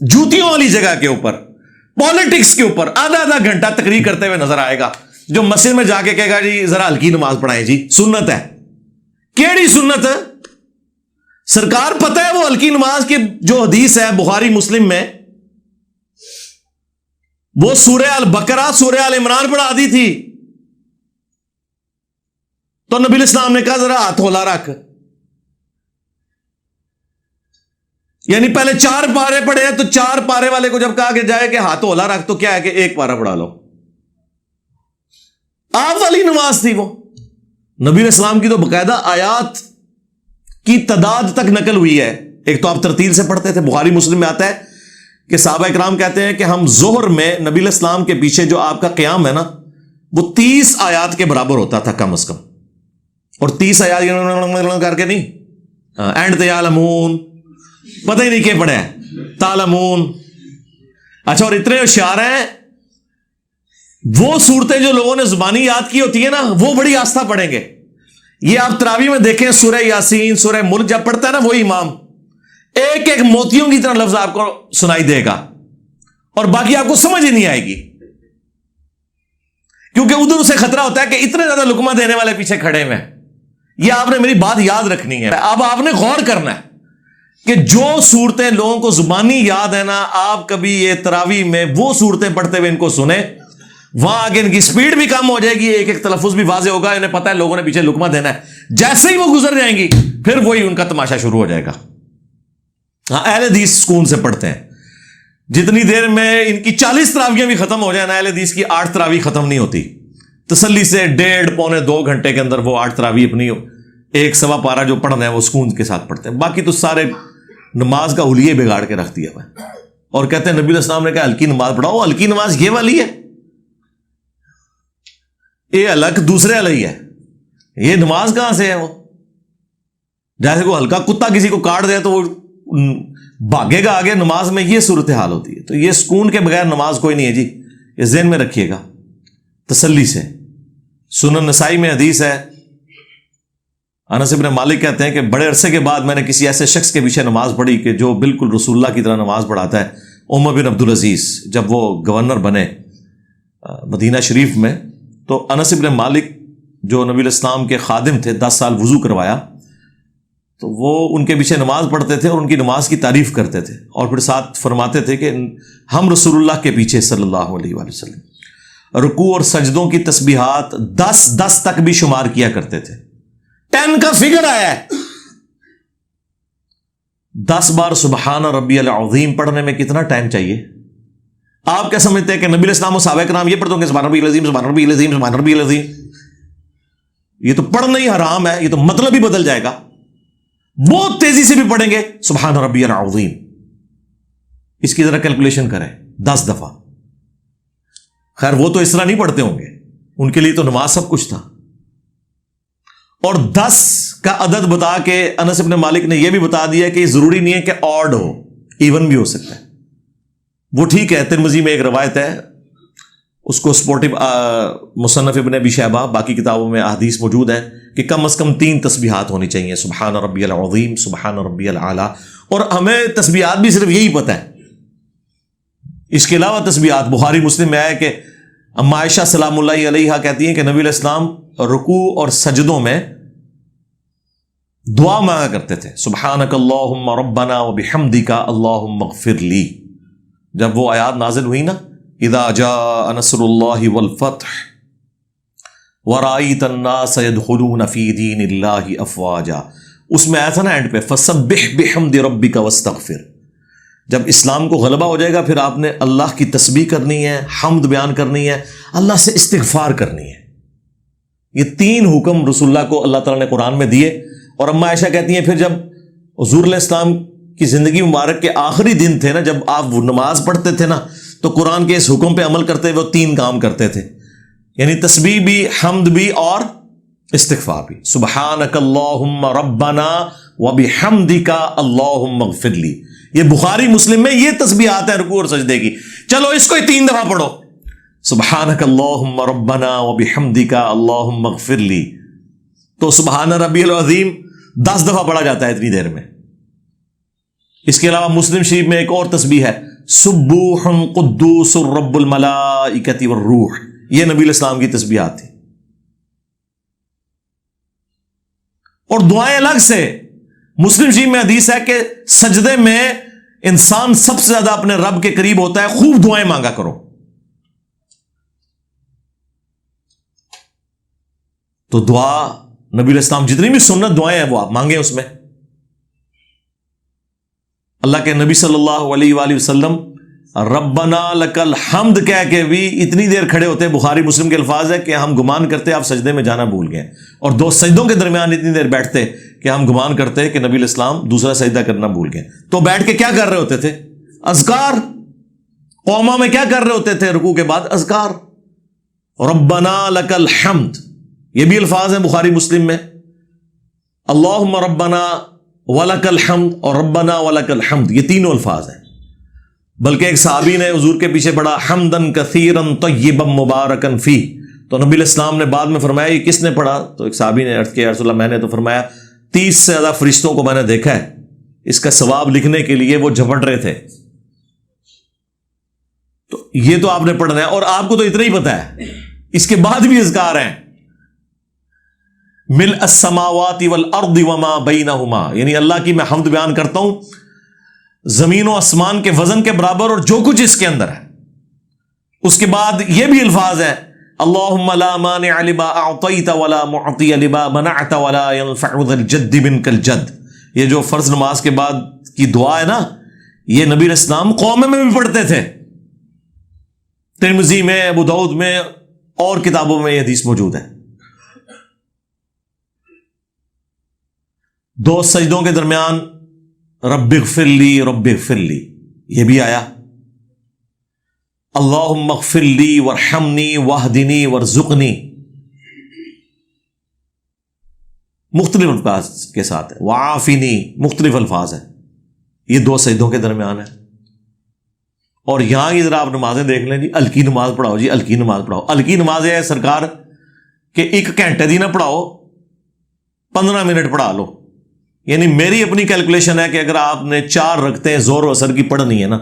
جوتیوں والی جگہ کے اوپر پالیٹکس کے اوپر آدھا گھنٹہ تقریر کرتے ہوئے نظر آئے گا، جو مسجد میں جا کے کہے گا جی ذرا ہلکی نماز پڑھائیں جی، سنت ہے۔ کیڑی سنت ہے؟ سرکار پتہ ہے وہ ہلکی نماز کی جو حدیث ہے بخاری مسلم میں، وہ سورہ البقرہ سورہ ال عمران پڑھا دی تھی، تو نبی الاسلام نے کہا ذرا ہاتھ ہولا رکھ، یعنی پہلے 4 پارے پڑھے ہیں، تو 4 پارے والے کو جب کہا کہ جائے کہ ہاتھ ہولا رکھ تو کیا ہے کہ 1 پارا پڑھا لو۔ آپ والی نماز تھی وہ، نبی الاسلام کی تو باقاعدہ آیات کی تعداد تک نقل ہوئی ہے۔ ایک تو آپ ترتیل سے پڑھتے تھے، بخاری مسلم میں آتا ہے کہ صحابہ اکرام کہتے ہیں کہ ہم ظہر میں نبی الاسلام کے پیچھے جو آپ کا قیام ہے نا وہ 30 آیات کے برابر ہوتا تھا کم از کم، اور 30 آیات کر کے نہیں، اینڈ تعلمون پتہ ہی نہیں کہ پڑھے تعلمون۔ اچھا، اور اتنے ہوشیار ہیں، وہ صورتیں جو لوگوں نے زبانی یاد کی ہوتی ہے نا وہ بڑی آستہ پڑھیں گے۔ یہ آپ تراویح میں دیکھیں، سورہ یاسین سورہ ملک جب پڑھتا ہے نا وہی امام ایک ایک موتیوں کی طرح لفظ آپ کو سنائی دے گا، اور باقی آپ کو سمجھ ہی نہیں آئے گی، کیونکہ ادھر اسے خطرہ ہوتا ہے کہ اتنے زیادہ لقمہ دینے والے پیچھے کھڑے ہوئے ہیں۔ یہ آپ نے میری بات یاد رکھنی ہے، اب آپ نے غور کرنا ہے کہ جو صورتیں لوگوں کو زبانی یاد ہے نا، آپ کبھی یہ تراویح میں وہ صورتیں پڑھتے ہوئے ان کو سنیں، وہاں آگے ان کی سپیڈ بھی کم ہو جائے گی، ایک ایک تلفظ بھی واضح ہوگا، انہیں پتہ ہے لوگوں نے پیچھے لقمہ دینا ہے۔ جیسے ہی وہ گزر جائیں گی پھر وہی ان کا تماشا شروع ہو جائے گا۔ ہاں، اہل حدیث سکون سے پڑھتے ہیں، جتنی دیر میں ان کی 40 تراویحیں بھی ختم ہو جائیں نا، اہل حدیث کی 8 تراویح ختم نہیں ہوتی، تسلی سے 1.5 پونے 2 گھنٹے کے اندر وہ 8 تراویح اپنی 1 سوا پارا جو پڑھنا ہے وہ سکون کے ساتھ پڑھتے ہیں۔ باقی تو سارے نماز کا حلیے بگاڑ کے رکھ دیا ہوا ہے، اور کہتے ہیں نبی علیہ السلام نے کہا ہلکی نماز پڑھاؤ، ہلکی نماز یہ والی ہے، یہ الگ دوسرے علیہ ہے، یہ نماز کہاں سے ہے؟ وہ جیسے کوئی ہلکا کتا کسی کو کاٹ دے تو وہ بھاگے گا آگے، نماز میں یہ صورتحال ہوتی ہے۔ تو یہ سکون کے بغیر نماز کوئی نہیں ہے جی، یہ ذہن میں رکھیے گا تسلی سے۔ سنن نسائی میں حدیث ہے، انس بن مالک کہتے ہیں کہ بڑے عرصے کے بعد میں نے کسی ایسے شخص کے پیچھے نماز پڑھی کہ جو بالکل رسول اللہ کی طرح نماز پڑھاتا ہے، عمر بن عبدالعزیز، جب وہ گورنر بنے مدینہ شریف میں، تو انس بن مالک جو نبی علیہ السلام کے خادم تھے، 10 سال وضو کروایا، تو وہ ان کے پیچھے نماز پڑھتے تھے اور ان کی نماز کی تعریف کرتے تھے، اور پھر ساتھ فرماتے تھے کہ ہم رسول اللہ کے پیچھے صلی اللہ علیہ وآلہ وسلم رکوع اور سجدوں کی تسبیحات 10 تک بھی شمار کیا کرتے تھے۔ 10 کا فگر آیا ہے، 10 بار سبحان ربی العظیم پڑھنے میں کتنا ٹائم چاہیے؟ آپ کیا سمجھتے ہیں کہ نبی علیہ السلام و صحابہ کرام یہ پڑھتے ہوں گے سبحان ربی العظیم سبحان ربی العظیم سبحان ربی العظیم؟ یہ تو پڑھنا ہی حرام ہے، یہ تو مطلب ہی بدل جائے گا۔ بہت تیزی سے بھی پڑھیں گے سبحان ربی العظیم، اس کی ذرا کیلکولیشن کریں 10 دفعہ۔ خیر وہ تو اس طرح نہیں پڑھتے ہوں گے، ان کے لیے تو نماز سب کچھ تھا۔ اور 10 کا عدد بتا کے انس بن مالک نے یہ بھی بتا دیا کہ یہ ضروری نہیں ہے کہ آڈ ہو، ایون بھی ہو سکتا ہے۔ وہ ٹھیک ہے، ترمذی میں ایک روایت ہے، اس کو سپورٹو مصنف ابن ابی شیبہ باقی کتابوں میں احادیث موجود ہے کہ کم از کم 3 تسبیحات ہونی چاہیے، سبحان ربی العظیم سبحان ربی العلیٰ، اور ہمیں تسبیحات بھی صرف یہی پتہ ہے، اس کے علاوہ تسبیحات بخاری مسلم میں آیا کہ اما عائشہ سلام اللہ علیہا کہتی ہیں کہ نبی علیہ السلام رکوع اور سجدوں میں دعا مانگا کرتے تھے، سبحانک اللہم ربنا وبحمدک اللہم اغفر لی. جب وہ آیات نازل ہوئی نا، اذا جاء نصر اللہ والفتح ورأیت الناس يدخلون فی دین اللہ افواجا، اس میں آیا تھا نا اینڈ پہ فسبح بحمد ربک واستغفر. جب اسلام کو غلبہ ہو جائے گا پھر آپ نے اللہ کی تسبیح کرنی ہے، حمد بیان کرنی ہے، اللہ سے استغفار کرنی ہے. یہ 3 حکم رسول اللہ کو اللہ تعالیٰ نے قرآن میں دیے. اور اما عائشہ کہتی ہیں پھر جب حضور علیہ السلام کی زندگی مبارک کے آخری دن تھے نا، جب آپ وہ نماز پڑھتے تھے نا، تو قرآن کے اس حکم پہ عمل کرتے ہوئے وہ 3 کام کرتے تھے، یعنی تسبیح بھی، حمد بھی اور استغفار بھی. سبحانک اللہم ربنا وبحمدک اللہم اغفر لی. یہ بخاری مسلم میں یہ تسبیحات ہیں رکوع اور سجدے کی. چلو اس کو 3 دفعہ پڑھو، سبحانک اللہم ربنا وبحمدک اللہم اغفر لی. تو سبحان ربی العظیم 10 دفعہ پڑھا جاتا ہے اتنی دیر میں. اس کے علاوہ مسلم شریف میں ایک اور تسبیح ہے، سبوح قدوس رب الملائکۃ والروح. یہ نبی علیہ السلام کی تسبیحات تھی. اور دعائیں الگ سے. مسلم شریف میں حدیث ہے کہ سجدے میں انسان سب سے زیادہ اپنے رب کے قریب ہوتا ہے، خوب دعائیں مانگا کرو. تو دعا نبی علیہ السلام جتنی بھی سنت دعائیں ہیں وہ آپ مانگیں اس میں. اللہ کے نبی صلی اللہ علیہ وآلہ وسلم ربنا لک الحمد کہہ کے بھی اتنی دیر کھڑے ہوتے ہیں. بخاری مسلم کے الفاظ ہے کہ ہم گمان کرتے آپ سجدے میں جانا بھول گئے، اور 2 سجدوں کے درمیان اتنی دیر بیٹھتے کہ ہم گمان کرتے کہ نبی علیہ السلام دوسرا سجدہ کرنا بھول گئے. تو بیٹھ کے کیا کر رہے ہوتے تھے؟ اذکار. قوما میں کیا کر رہے ہوتے تھے رکوع کے بعد؟ اذکار. ربنا لک الحمد، یہ بھی الفاظ ہیں بخاری مسلم میں. اللہم ربنا ولک الحمد اور ربنا ولک الحمد، یہ تینوں الفاظ ہیں. بلکہ ایک صحابی نے حضور کے پیچھے پڑھا حمدن کثیرا طیبا مبارکا فیہ، تو نبی علیہ السلام نے بعد میں فرمایا یہ کس نے پڑھا؟ تو ایک صحابی نے عرض کیا یا رسول اللہ میں نے. تو فرمایا 30 سے زیادہ فرشتوں کو میں نے دیکھا ہے اس کا ثواب لکھنے کے لیے وہ جھپٹ رہے تھے. تو یہ تو آپ نے پڑھنا ہے، اور آپ کو تو اتنا ہی پتا ہے، اس کے بعد بھی اذکار ہیں. ملء السماوات والارض وما بینہما، یعنی اللہ کی میں حمد بیان کرتا ہوں زمین و آسمان کے وزن کے برابر اور جو کچھ اس کے اندر ہے. اس کے بعد یہ بھی الفاظ ہے اللہم لا مانع لما اعطیت ولا معطی لما منعت ولا ينفع ذا الجد منک الجد. یہ جو فرض نماز کے بعد کی دعا ہے نا، یہ نبی علیہ السلام قوم میں بھی پڑھتے تھے. ترمذی میں، ابو داؤد میں اور کتابوں میں یہ حدیث موجود ہے. 2 سجدوں کے درمیان رب اغفر لی رب اغفر لی، یہ بھی آیا. اللہم اغفر لی وارحمنی واہدنی وارزقنی، مختلف الفاظ کے ساتھ ہے. وعافنی، مختلف الفاظ ہیں. یہ 2 سجدوں کے درمیان ہے. اور یہاں کی ذرا آپ نمازیں دیکھ لیں جی، الکی نماز پڑھاؤ جی، الکی نماز پڑھاؤ. الکی نماز ہے سرکار کہ 1 گھنٹے دی نہ پڑھاؤ، 15 منٹ پڑھا لو. یعنی میری اپنی کیلکولیشن ہے کہ اگر آپ نے 4 رکعتیں زور و اثر کی پڑھنی ہے نا،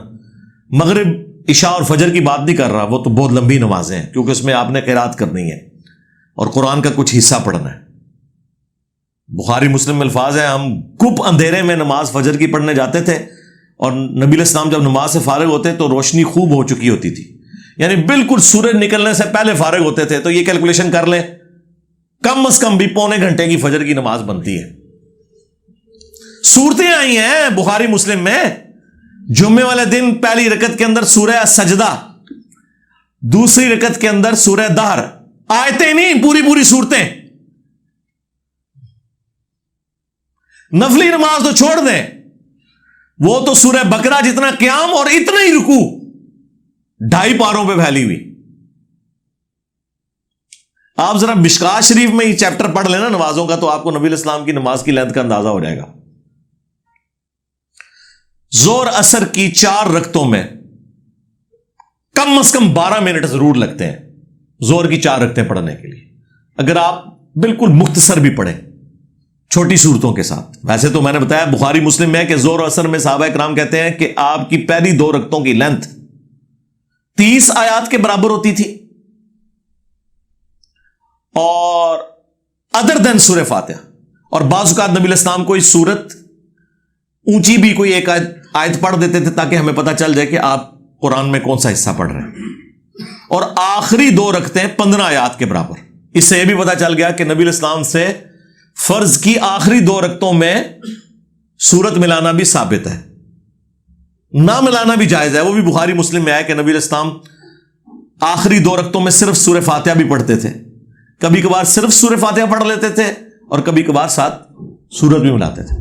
مغرب عشاء اور فجر کی بات نہیں کر رہا، وہ تو بہت لمبی نمازیں ہیں کیونکہ اس میں آپ نے قرات کرنی ہے اور قرآن کا کچھ حصہ پڑھنا ہے. بخاری مسلم میں الفاظ ہے ہم گپ اندھیرے میں نماز فجر کی پڑھنے جاتے تھے، اور نبی علیہ السلام جب نماز سے فارغ ہوتے تو روشنی خوب ہو چکی ہوتی تھی، یعنی بالکل سورج نکلنے سے پہلے فارغ ہوتے تھے. تو یہ کیلکولیشن کر لیں کم از کم بھی 1.25 گھنٹے کی فجر کی نماز بنتی ہے. صورتیں آئی ہیں بخاری مسلم میں. جمعے والے دن پہلی رکعت کے اندر سورہ سجدہ، دوسری رکعت کے اندر سورہ دہر، آیتیں نہیں پوری صورتیں. نفلی نماز تو چھوڑ دیں، وہ تو سورہ بقرہ جتنا قیام اور اتنا ہی رکوع، 2.5 پاروں پہ پھیلی ہوئی. آپ ذرا مشکات شریف میں یہ چیپٹر پڑھ لینا نمازوں کا، تو آپ کو نبی علیہ السلام کی نماز کی لینتھ کا اندازہ ہو جائے گا. زور اثر کی 4 رکعتوں میں کم از کم 12 منٹ ضرور لگتے ہیں زور کی 4 رکعتیں پڑھنے کے لیے، اگر آپ بالکل مختصر بھی پڑھیں چھوٹی صورتوں کے ساتھ. ویسے تو میں نے بتایا بخاری مسلم میں کہ زور و اثر میں صحابہ کرام کہتے ہیں کہ آپ کی پہلی 2 رکعتوں کی لینتھ 30 آیات کے برابر ہوتی تھی، اور ادر دین سورہ فاتحہ. اور بعض اوقات نبی علیہ السلام کوئی سورت اونچی بھی کوئی ایک آیت پڑھ دیتے تھے تاکہ ہمیں پتہ چل جائے کہ آپ قرآن میں کون سا حصہ پڑھ رہے ہیں. اور آخری 2 رکعتیں 15 آیات کے برابر. اس سے یہ بھی پتہ چل گیا کہ نبی علیہ السلام سے فرض کی آخری 2 رکعتوں میں سورت ملانا بھی ثابت ہے، نہ ملانا بھی جائز ہے. وہ بھی بخاری مسلم میں آیا کہ نبی علیہ السلام آخری 2 رکعتوں میں صرف سورہ فاتحہ بھی پڑھتے تھے. کبھی کبھار صرف سورہ فاتحہ پڑھ لیتے تھے اور کبھی کبھار ساتھ سورت بھی ملاتے تھے.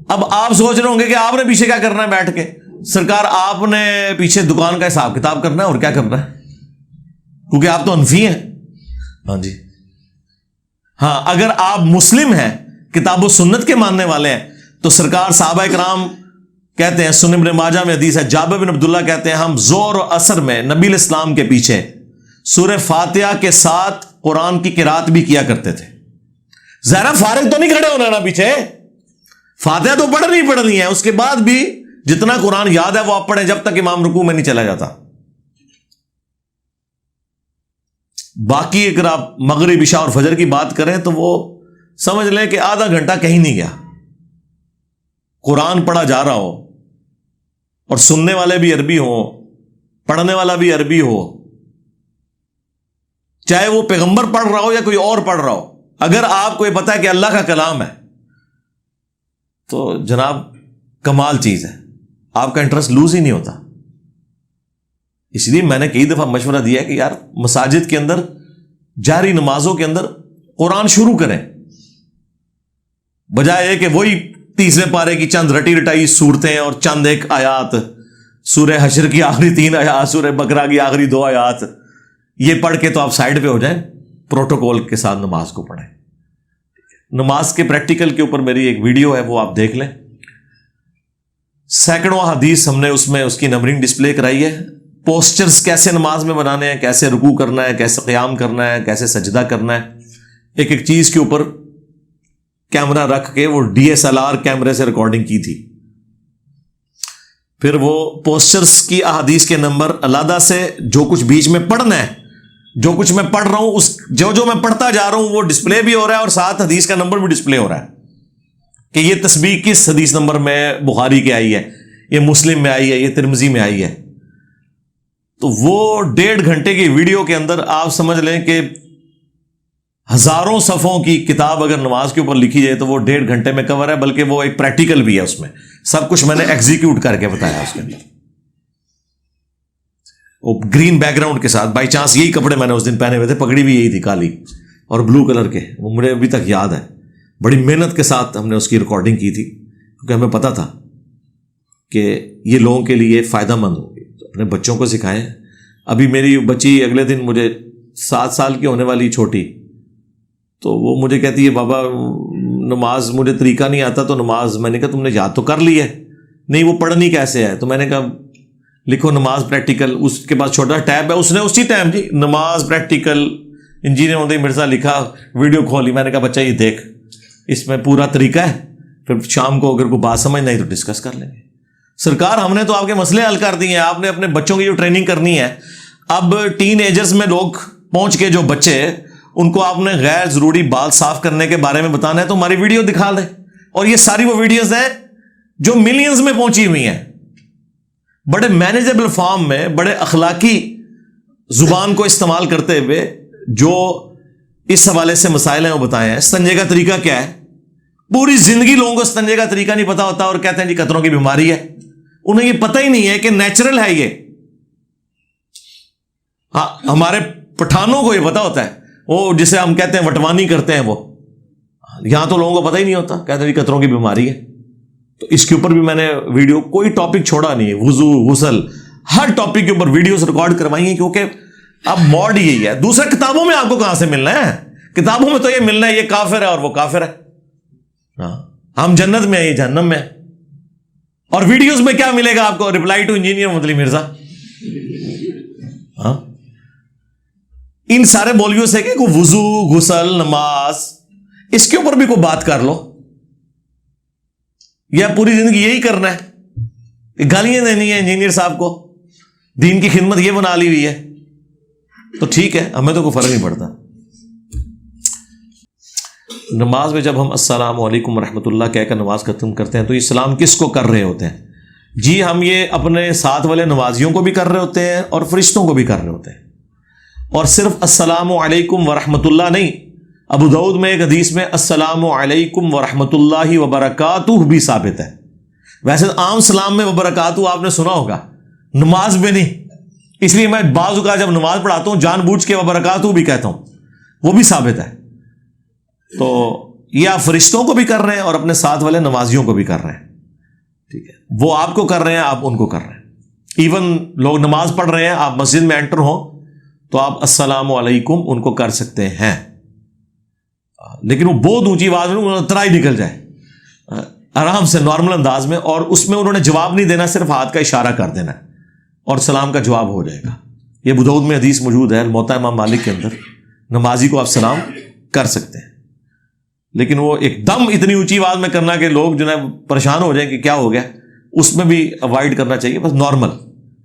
اب آپ سوچ رہے ہوں گے کہ آپ نے پیچھے کیا کرنا ہے بیٹھ کے؟ سرکار آپ نے پیچھے دکان کا حساب کتاب کرنا ہے اور کیا کرنا ہے، کیونکہ آپ تو حنفی ہیں. ہاں جی ہاں، اگر آپ مسلم ہیں، کتاب و سنت کے ماننے والے ہیں، تو سرکار صحابہ کرام کہتے ہیں، سنن ابن ماجہ میں حدیث ہے، جابر بن عبداللہ کہتے ہیں ہم زور و عصر میں نبی علیہ السلام کے پیچھے سورہ فاتحہ کے ساتھ قرآن کی قرات بھی کیا کرتے تھے. ذرا فارغ تو نہیں کھڑے ہونا نا پیچھے، فاتحہ تو پڑھنی ہے، اس کے بعد بھی جتنا قرآن یاد ہے وہ آپ پڑھیں جب تک امام رکوع میں نہیں چلا جاتا. باقی اگر آپ مغرب عشاء اور فجر کی بات کریں تو وہ سمجھ لیں کہ آدھا گھنٹہ کہیں نہیں گیا. قرآن پڑھا جا رہا ہو اور سننے والے بھی عربی ہوں، پڑھنے والا بھی عربی ہو، چاہے وہ پیغمبر پڑھ رہا ہو یا کوئی اور پڑھ رہا ہو، اگر آپ کو یہ پتا ہے کہ اللہ کا کلام ہے تو جناب کمال چیز ہے، آپ کا انٹرسٹ لوز ہی نہیں ہوتا. اس لیے میں نے کئی دفعہ مشورہ دیا کہ یار مساجد کے اندر جاری نمازوں کے اندر قرآن شروع کریں، بجائے کہ وہی 30ویں پارے کی چند رٹی رٹائی صورتیں اور چند ایک آیات، سورہ حشر کی آخری 3 آیات، سورہ بقرہ کی آخری 2 آیات، یہ پڑھ کے تو آپ سائڈ پہ ہو جائیں، پروٹوکول کے ساتھ نماز کو پڑھیں. نماز کے پریکٹیکل کے اوپر میری ایک ویڈیو ہے، وہ آپ دیکھ لیں. سینکڑوں حدیث ہم نے اس میں اس کی نمبرنگ ڈسپلے کرائی ہے. پوسچرز کیسے نماز میں بنانے ہیں، کیسے رکوع کرنا ہے، کیسے قیام کرنا ہے، کیسے سجدہ کرنا ہے، ایک ایک چیز کے اوپر کیمرہ رکھ کے وہ DSLR کیمرے سے ریکارڈنگ کی تھی. پھر وہ پوسچرز کی احادیث کے نمبر علیحدہ سے، جو کچھ بیچ میں پڑھنا ہے، جو کچھ میں پڑھ رہا ہوں، اس جو میں پڑھتا جا رہا ہوں وہ ڈسپلے بھی ہو رہا ہے اور ساتھ حدیث کا نمبر بھی ڈسپلے ہو رہا ہے کہ یہ تسبیح کس حدیث نمبر میں بخاری کے آئی ہے، یہ مسلم میں آئی ہے، یہ ترمذی میں آئی ہے. تو وہ 1.5 گھنٹے کی ویڈیو کے اندر آپ سمجھ لیں کہ ہزاروں صفحوں کی کتاب اگر نماز کے اوپر لکھی جائے تو وہ 1.5 گھنٹے میں کور ہے، بلکہ وہ ایک پریکٹیکل بھی ہے، اس میں سب کچھ میں نے ایگزیکیوٹ کر کے بتایا اس کے اندر، وہ گرین بیک گراؤنڈ کے ساتھ. بائی چانس یہی کپڑے میں نے اس دن پہنے ہوئے تھے، پگڑی بھی یہی تھی کالی اور بلو کلر کے، وہ مجھے ابھی تک یاد ہے. بڑی محنت کے ساتھ ہم نے اس کی ریکارڈنگ کی تھی کیونکہ ہمیں پتا تھا کہ یہ لوگوں کے لیے فائدہ مند ہوگی. اپنے بچوں کو سکھائیں. ابھی میری بچی اگلے دن مجھے 7 سال کی ہونے والی چھوٹی، تو وہ مجھے کہتی ہے بابا نماز مجھے طریقہ نہیں آتا تو نماز، میں نے کہا تم نے یاد تو کر لی ہے، نہیں وہ پڑھنی کیسے ہے؟ تو میں نے کہا لکھو نماز پریکٹیکل، اس کے بعد چھوٹا ٹیب ہے، اس نے اسی ٹائم جی نماز پریکٹیکل انجینئر محمد مرزا لکھا، ویڈیو کھولی. میں نے کہا بچہ یہ دیکھ، اس میں پورا طریقہ ہے، پھر شام کو اگر کوئی بات سمجھ نہیں تو ڈسکس کر لیں گے. سرکار ہم نے تو آپ کے مسئلے حل کر دیے ہیں، آپ نے اپنے بچوں کی جو ٹریننگ کرنی ہے. اب ٹین ایجرز میں لوگ پہنچ کے جو بچے، ان کو آپ نے غیر ضروری بال صاف کرنے کے بارے میں بتانا ہے تو ہماری ویڈیو دکھا دیں. اور یہ ساری وہ ویڈیوز ہیں جو ملینز میں پہنچی ہوئی ہیں، بڑے مینیجبل فارم میں، بڑے اخلاقی زبان کو استعمال کرتے ہوئے جو اس حوالے سے مسائل ہیں وہ بتائے ہیں. استنجے کا طریقہ کیا ہے؟ پوری زندگی لوگوں کو استنجے کا طریقہ نہیں پتا ہوتا اور کہتے ہیں جی قطروں کی بیماری ہے. انہیں یہ پتہ ہی نہیں ہے کہ نیچرل ہے یہ. ہاں ہمارے پٹھانوں کو یہ پتا ہوتا ہے، وہ جسے ہم کہتے ہیں وٹوانی کرتے ہیں، وہ یہاں تو لوگوں کو پتہ ہی نہیں ہوتا، کہتے ہیں جی قطروں کی بیماری ہے. تو اس کے اوپر بھی میں نے ویڈیو، کوئی ٹاپک چھوڑا نہیں، وضو، غسل، ہر ٹاپک کے اوپر ویڈیوز ریکارڈ کروائی ہیں کیونکہ اب موڈ یہی ہے. دوسرا کتابوں میں آپ کو کہاں سے ملنا ہے؟ کتابوں میں تو یہ ملنا ہے یہ کافر ہے اور وہ کافر ہے، ہاں ہم جنت میں ہیں یہ جہنم میں. اور ویڈیوز میں کیا ملے گا آپ کو؟ ریپلائی ٹو انجینئر محمد مرزا. ہاں ان سارے مولویوں سے کہ وضو، غسل، نماز، اس کے اوپر بھی کوئی بات کر لو. یا پوری زندگی یہی کرنا ہے، گالیاں دینی ہے انجینئر صاحب کو، دین کی خدمت یہ بنا لی ہوئی ہے تو ٹھیک ہے، ہمیں تو کوئی فرق نہیں پڑتا۔ نماز میں جب ہم السلام علیکم ورحمۃ اللہ کہہ کر نماز ختم کرتے ہیں تو یہ سلام کس کو کر رہے ہوتے ہیں؟ جی ہم یہ اپنے ساتھ والے نمازیوں کو بھی کر رہے ہوتے ہیں اور فرشتوں کو بھی کر رہے ہوتے ہیں، اور صرف السلام علیکم ورحمۃ اللہ نہیں، ابو داؤد میں ایک حدیث میں السلام علیکم ورحمۃ اللہ وبرکاتہ بھی ثابت ہے۔ ویسے عام سلام میں وبرکاتہ آپ نے سنا ہوگا، نماز میں نہیں، اس لیے میں بعض اوقات جب نماز پڑھاتا ہوں جان بوجھ کے وبرکاتہ بھی کہتا ہوں، وہ بھی ثابت ہے۔ تو یہ آپ فرشتوں کو بھی کر رہے ہیں اور اپنے ساتھ والے نمازیوں کو بھی کر رہے ہیں، ٹھیک ہے، وہ آپ کو کر رہے ہیں، آپ ان کو کر رہے ہیں۔ ایون لوگ نماز پڑھ رہے ہیں، آپ مسجد میں انٹر ہوں تو آپ السلام علیکم ان کو کر سکتے ہیں، لیکن وہ بہت اونچی آواز میں ترائی نکل جائے، آرام سے نارمل انداز میں، اور اس میں انہوں نے جواب نہیں دینا، صرف ہاتھ کا اشارہ کر دینا ہے اور سلام کا جواب ہو جائے گا۔ یہ ابو داؤد میں حدیث موجود ہے، الموطا امام مالک کے اندر، نمازی کو آپ سلام کر سکتے ہیں، لیکن وہ ایک دم اتنی اونچی آواز میں کرنا کہ لوگ جو ہے پریشان ہو جائیں کہ کیا ہو گیا، اس میں بھی اوائڈ کرنا چاہیے، بس نارمل۔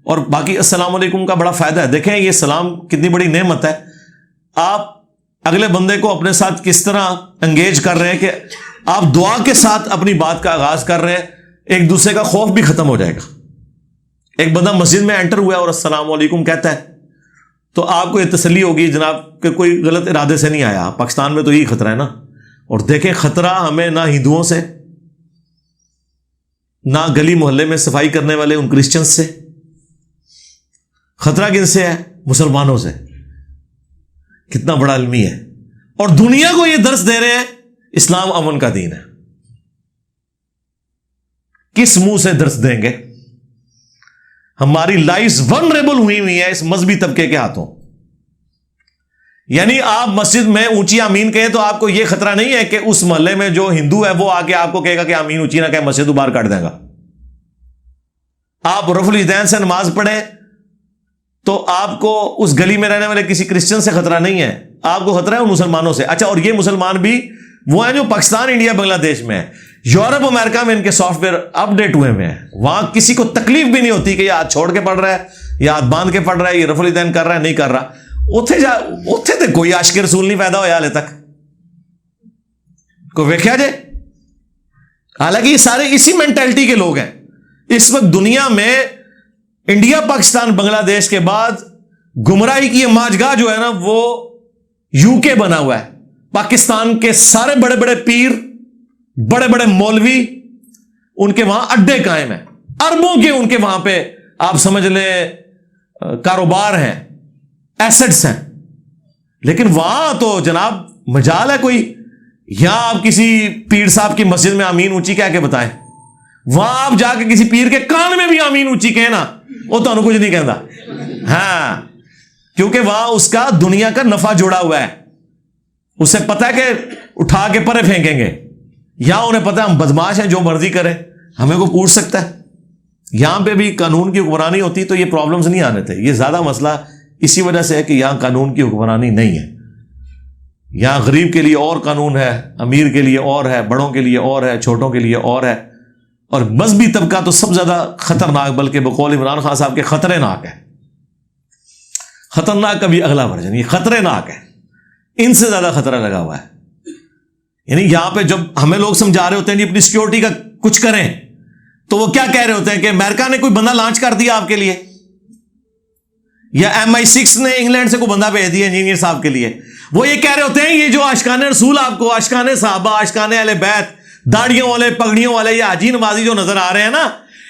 اور باقی السلام علیکم کا بڑا فائدہ ہے، دیکھیں یہ سلام کتنی بڑی نعمت ہے، آپ اگلے بندے کو اپنے ساتھ کس طرح انگیج کر رہے ہیں کہ آپ دعا کے ساتھ اپنی بات کا آغاز کر رہے ہیں، ایک دوسرے کا خوف بھی ختم ہو جائے گا۔ ایک بندہ مسجد میں انٹر ہوا ہے اور السلام علیکم کہتا ہے تو آپ کو یہ تسلی ہوگی جناب کہ کوئی غلط ارادے سے نہیں آیا۔ پاکستان میں تو یہی خطرہ ہے نا، اور دیکھیں خطرہ ہمیں نہ ہندوؤں سے، نہ گلی محلے میں صفائی کرنے والے ان کرسچنز سے، خطرہ کن سے ہے؟ مسلمانوں سے۔ کتنا بڑا المی ہے، اور دنیا کو یہ درس دے رہے ہیں اسلام امن کا دین ہے۔ کس منہ سے درس دیں گے؟ ہماری لائفز ونریبل ہوئی ہیں اس مذہبی طبقے کے ہاتھوں۔ یعنی آپ مسجد میں اونچی آمین کہیں تو آپ کو یہ خطرہ نہیں ہے کہ اس محلے میں جو ہندو ہے وہ آ کے آپ کو کہے گا کہ آمین اونچی نہ کہے، مسجد باہر کاٹ دے گا۔ آپ رفع الیدین سے نماز پڑھیں تو آپ کو اس گلی میں رہنے والے کسی کرسچن سے خطرہ نہیں ہے، آپ کو خطرہ ہے ان مسلمانوں سے۔ اچھا، اور یہ مسلمان بھی وہ ہیں جو پاکستان، انڈیا، بنگلہ دیش میں ہیں، یورپ امریکہ میں ان کے سافٹ ویئر اپڈیٹ ہوئے ہیں، وہاں کسی کو تکلیف بھی نہیں ہوتی کہ یہ ہاتھ چھوڑ کے پڑھ رہا ہے یا ہاتھ باندھ کے پڑھ رہا ہے، یہ رفع الیدین کر رہا ہے نہیں کر رہا۔ اتھے تے کوئی عاشق رسول نہیں پیدا ہوا ہالے تک، کو ویکھیا جے؟ حالانکہ یہ سارے اسی مینٹلٹی کے لوگ ہیں۔ اس وقت دنیا میں انڈیا، پاکستان، بنگلہ دیش کے بعد گمراہی کی یہ ماجگاہ جو ہے نا وہ یو کے بنا ہوا ہے۔ پاکستان کے سارے بڑے بڑے پیر، بڑے بڑے مولوی، ان کے وہاں اڈے قائم ہیں، اربوں کے ان کے وہاں پہ آپ سمجھ لیں کاروبار ہیں، ایسٹس ہیں، لیکن وہاں تو جناب مجال ہے کوئی؟ یہاں آپ کسی پیر صاحب کی مسجد میں آمین اونچی کہہ کے بتائیں، وہاں آپ جا کے کسی پیر کے کان میں بھی آمین اونچی کہیں نا، وہ تو انہوں کچھ نہیں کہتا، ہاں، کیونکہ وہاں اس کا دنیا کا نفع جڑا ہوا ہے، اسے پتا ہے کہ اٹھا کے پرے پھینکیں گے، یہاں انہیں پتا ہے ہم بدماش ہیں، جو مرضی کریں، ہمیں کو پوچھ سکتا ہے۔ یہاں پہ بھی قانون کی حکمرانی ہوتی تو یہ پرابلمز نہیں آنے تھے۔ یہ زیادہ مسئلہ اسی وجہ سے ہے کہ یہاں قانون کی حکمرانی نہیں ہے، یہاں غریب کے لیے اور قانون ہے، امیر کے لیے اور ہے، بڑوں کے لیے اور ہے، چھوٹوں کے لیے اور ہے، اور مذہبی طبقہ تو سب زیادہ خطرناک، بلکہ بقول عمران خان صاحب کے خطرے ناک ہے۔ خطرناک کا بھی اگلا ورژن، یہ خطرے ناک ہے، ان سے زیادہ خطرہ لگا ہوا ہے۔ یعنی یہاں پہ جب ہمیں لوگ سمجھا رہے ہوتے ہیں جی اپنی سیکیورٹی کا کچھ کریں، تو وہ کیا کہہ رہے ہوتے ہیں کہ امریکہ نے کوئی بندہ لانچ کر دیا آپ کے لیے، یا MI6 نے انگلینڈ سے کوئی بندہ بھیج دیا انجینئر صاحب کے لیے۔ وہ یہ کہہ رہے ہوتے ہیں یہ جو عاشقان رسول آپ کو، عاشقان صحابہ، عاشقان اہل بیت، داڑیوں والے، پگڑیوں والے، یا حاجی نمازی جو نظر آ رہے ہیں نا،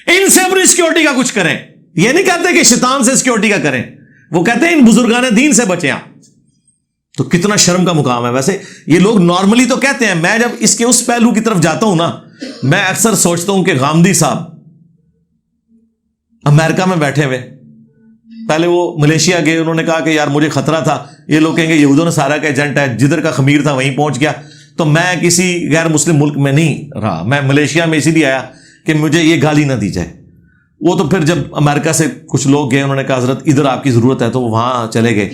ان سے اپنی سیکیورٹی کا کچھ کریں۔ یہ نہیں کہتے کہ شیطان سے سیکیورٹی کا کریں، وہ کہتے ہیں ان بزرگان دین سے بچیں آپ۔ تو کتنا شرم کا مقام ہے۔ ویسے یہ لوگ نارملی تو کہتے ہیں، میں جب اس کے اس پہلو کی طرف جاتا ہوں نا، میں اکثر سوچتا ہوں کہ غامدی صاحب امریکہ میں بیٹھے ہوئے، پہلے وہ ملیشیا گئے، انہوں نے کہا کہ یار مجھے خطرہ تھا، یہ لوگ کہیں گے یہود و نصارہ کا ایجنٹ ہے، جدھر کا خمیر تھا وہیں پہنچ گیا، تو میں کسی غیر مسلم ملک میں نہیں رہا، میں ملیشیا میں اسی لیے آیا کہ مجھے یہ گالی نہ دی جائے۔ وہ تو پھر جب امریکہ سے کچھ لوگ گئے، انہوں نے کہا حضرت ادھر آپ کی ضرورت ہے، تو وہ وہاں چلے گئے،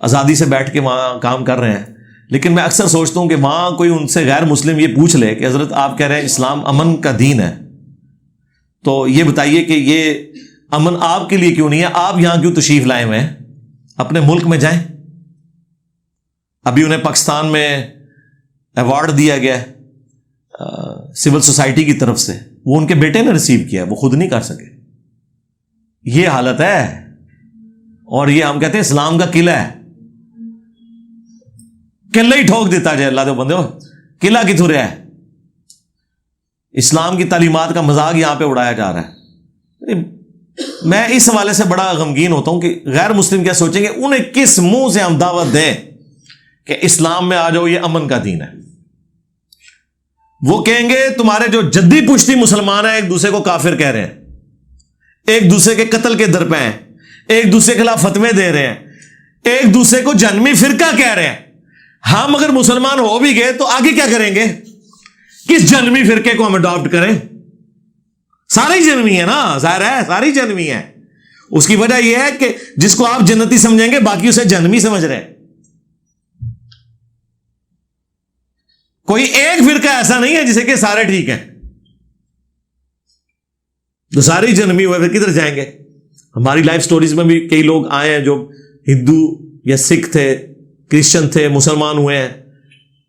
آزادی سے بیٹھ کے وہاں کام کر رہے ہیں۔ لیکن میں اکثر سوچتا ہوں کہ وہاں کوئی ان سے غیر مسلم یہ پوچھ لے کہ حضرت آپ کہہ رہے ہیں اسلام امن کا دین ہے، تو یہ بتائیے کہ یہ امن آپ کے لیے کیوں نہیں ہے؟ آپ یہاں کیوں تشریف لائے ہوئے ہیں؟ اپنے ملک میں جائیں. ابھی انہیں پاکستان میں ایوارڈ دیا گیا سول سوسائٹی کی طرف سے، وہ ان کے بیٹے نے ریسیو کیا ہے، وہ خود نہیں کر سکے. یہ حالت ہے. اور یہ ہم کہتے ہیں اسلام کا قلعہ ہے، قلعہ ہی ٹھوک دیتا جائے. اللہ دے بندے ہو، قلعہ کتوں رہا ہے؟ اسلام کی تعلیمات کا مذاق یہاں پہ اڑایا جا رہا ہے. میں اس حوالے سے بڑا غمگین ہوتا ہوں کہ غیر مسلم کیا سوچیں گے، انہیں کس منہ سے ہم دعوت دیں کہ اسلام میں آ جاؤ، یہ امن کا دین ہے. وہ کہیں گے تمہارے جو جدی پشتی مسلمان ہیں ایک دوسرے کو کافر کہہ رہے ہیں، ایک دوسرے کے قتل کے در پہ ہیں، ایک دوسرے کے خلاف فتوے دے رہے ہیں، ایک دوسرے کو جہنمی فرقہ کہہ رہے ہیں. ہم اگر مسلمان ہو بھی گئے تو آگے کیا کریں گے؟ کس جہنمی فرقے کو ہم اڈاپٹ کریں؟ سارے جہنمی ہیں نا، ظاہر ہے ساری جہنمی ہیں. اس کی وجہ یہ ہے کہ جس کو آپ جنتی سمجھیں گے باقی اسے جہنمی سمجھ رہے ہیں. کوئی ایک فرقہ ایسا نہیں ہے جسے کہ سارے ٹھیک ہیں. تو ساری جہنمی ہوئے پھر کدھر جائیں گے؟ ہماری لائف سٹوریز میں بھی کئی لوگ آئے ہیں جو ہندو یا سکھ تھے، کرسچن تھے، مسلمان ہوئے ہیں،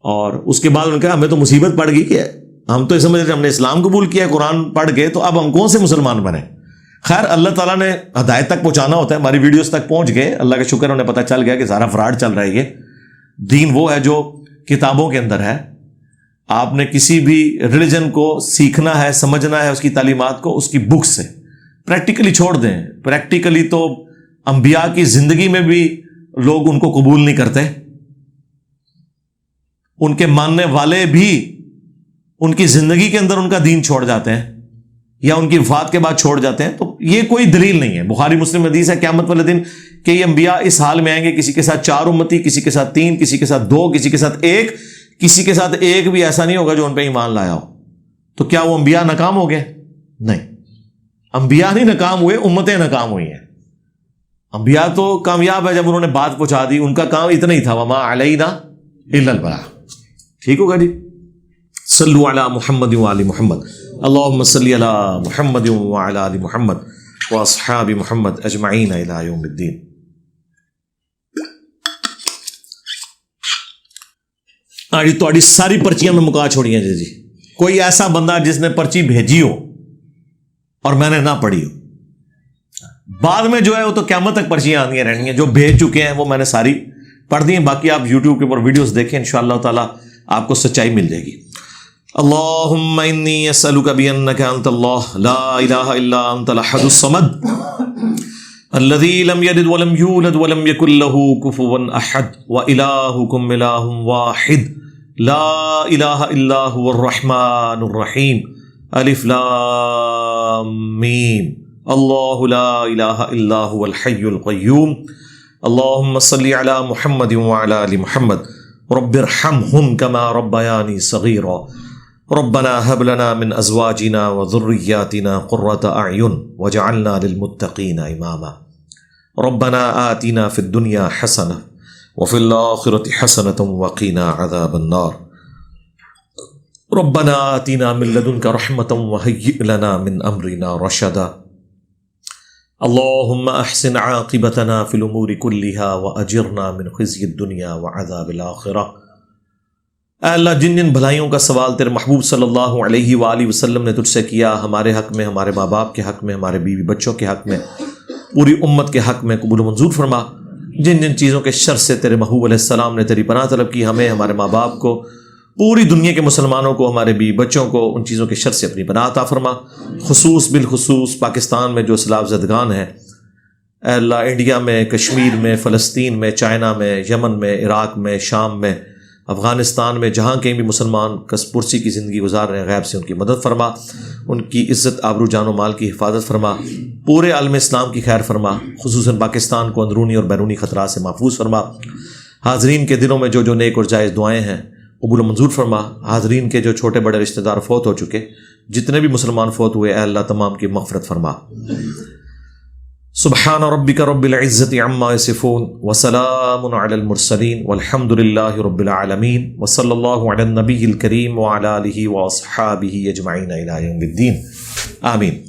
اور اس کے بعد انہوں نے کہا ہمیں تو مصیبت پڑ گئی کہ ہم تو یہ سمجھ رہے ہم نے اسلام قبول کیا، قرآن پڑھ گئے، تو اب ہم کون سے مسلمان بنے؟ خیر اللہ تعالیٰ نے ہدایت تک پہنچانا ہوتا ہے. ہماری ویڈیوز تک پہنچ گئے، اللہ کا شکر، انہیں پتہ چل گیا کہ سارا فراڈ چل رہا ہے. یہ دین وہ ہے جو کتابوں کے اندر ہے. آپ نے کسی بھی ریلیجن کو سیکھنا ہے، سمجھنا ہے، اس کی تعلیمات کو اس کی بک سے پریکٹیکلی چھوڑ دیں. پریکٹیکلی تو انبیاء کی زندگی میں بھی لوگ ان کو قبول نہیں کرتے، ان کے ماننے والے بھی ان کی زندگی کے اندر ان کا دین چھوڑ جاتے ہیں یا ان کی وفات کے بعد چھوڑ جاتے ہیں. تو یہ کوئی دلیل نہیں ہے. بخاری مسلم حدیث ہے قیامت والے دن کہ یہ انبیاء اس حال میں آئیں گے، کسی کے ساتھ 4 امتی، کسی کے ساتھ 3، کسی کے ساتھ 2، کسی کے ساتھ 1، کسی کے ساتھ ایک بھی ایسا نہیں ہوگا جو ان پہ ایمان لایا ہو. تو کیا وہ انبیاء ناکام ہو گئے؟ نہیں، انبیاء نہیں ناکام ہوئے، امتیں ناکام ہوئی ہیں. انبیاء تو کامیاب ہے جب انہوں نے بات پہنچا دی، ان کا کام اتنا ہی تھا، وما علینا الا البلاغ. ٹھیک ہوگا جی. صلو علی محمد وعلی محمد، اللہم صلی علی محمد وعلی آل محمد واصحاب محمد اجمعین الی یوم الدین. جی تھوڑی ساری پرچیاں میں مکا چھوڑیاں جی. کوئی ایسا بندہ جس نے پرچی بھیجی ہو اور میں نے نہ پڑھی ہو، بعد میں جو ہے وہ تو قیامت تک پرچیاں آنی رہنی ہیں. جو بھیج چکے ہیں وہ میں نے ساری پڑھ دی ہیں. باقی آپ یوٹیوب کے اوپر ویڈیوز دیکھیں، انشاءاللہ تعالی آپ کو سچائی مل جائے گی. اللہم انی اسألک بانک انت اللہ لا الہ الا انت الاحد الصمد الذی لم یلد ولم یولد ولم یکن له کفوا احد والہکم الہ واحد لا الہ الا هو الرحمن الرحیم الف لام میم اللہ لا الہ الا هو الحی القیوم اللہم صلی علی محمد وعلی آل محمد رب ارحمہم کما ربیانی صغیرا ربنا هب لنا من ازواجنا وذرياتنا قرة اعین واجعلنا للمتقین اماما ربنا آتنا في الدنيا حسنة وفي الآخرة حسنة وقنا عذاب النار ربنا آتنا من لدنك رحمة وهيئ لنا من أمرنا رشدا اللهم أحسن عاقبتنا في الأمور كلها وأجرنا من خزي الدنيا وعذاب الآخرة. اے اللہ جن جن بھلائیوں کا سوال تیرے محبوب صلی اللہ علیہ وآلہ وسلم نے تجھ سے کیا، ہمارے حق میں، ہمارے ماں باپ کے حق میں، ہمارے بیوی بچوں کے حق میں، پوری امت کے حق میں قبول و منظور فرما. جن جن چیزوں کے شر سے تیرے محبوب علیہ السلام نے تیری پناہ طلب کی، ہمیں، ہمارے ماں باپ کو، پوری دنیا کے مسلمانوں کو، ہمارے بیوی بچوں کو ان چیزوں کے شر سے اپنی پناہ عطا فرما. بالخصوص پاکستان میں جو اسلام زدگان ہیں، اے اللہ انڈیا میں، کشمیر میں، فلسطین میں، چائنا میں، یمن میں، عراق میں، شام میں، افغانستان میں، جہاں کہیں بھی مسلمان کس پرسی کی زندگی گزار رہے ہیں، غیب سے ان کی مدد فرما، ان کی عزت آبرو جان و مال کی حفاظت فرما، پورے عالم اسلام کی خیر فرما، خصوصاً پاکستان کو اندرونی اور بیرونی خطرات سے محفوظ فرما. حاضرین کے دلوں میں جو جو نیک اور جائز دعائیں ہیں قبول و منظور فرما. حاضرین کے جو چھوٹے بڑے رشتہ دار فوت ہو چکے، جتنے بھی مسلمان فوت ہوئے، اے اللہ تمام کی مغفرت فرما. سبحان ربک رب العزت عما یصفون وسلام علی المرسلین والحمد للہ رب العالمین وصلی اللہ علی النبی الکریم وعلی آلہ واصحابہ اجمعین الی یوم الدین. آمین.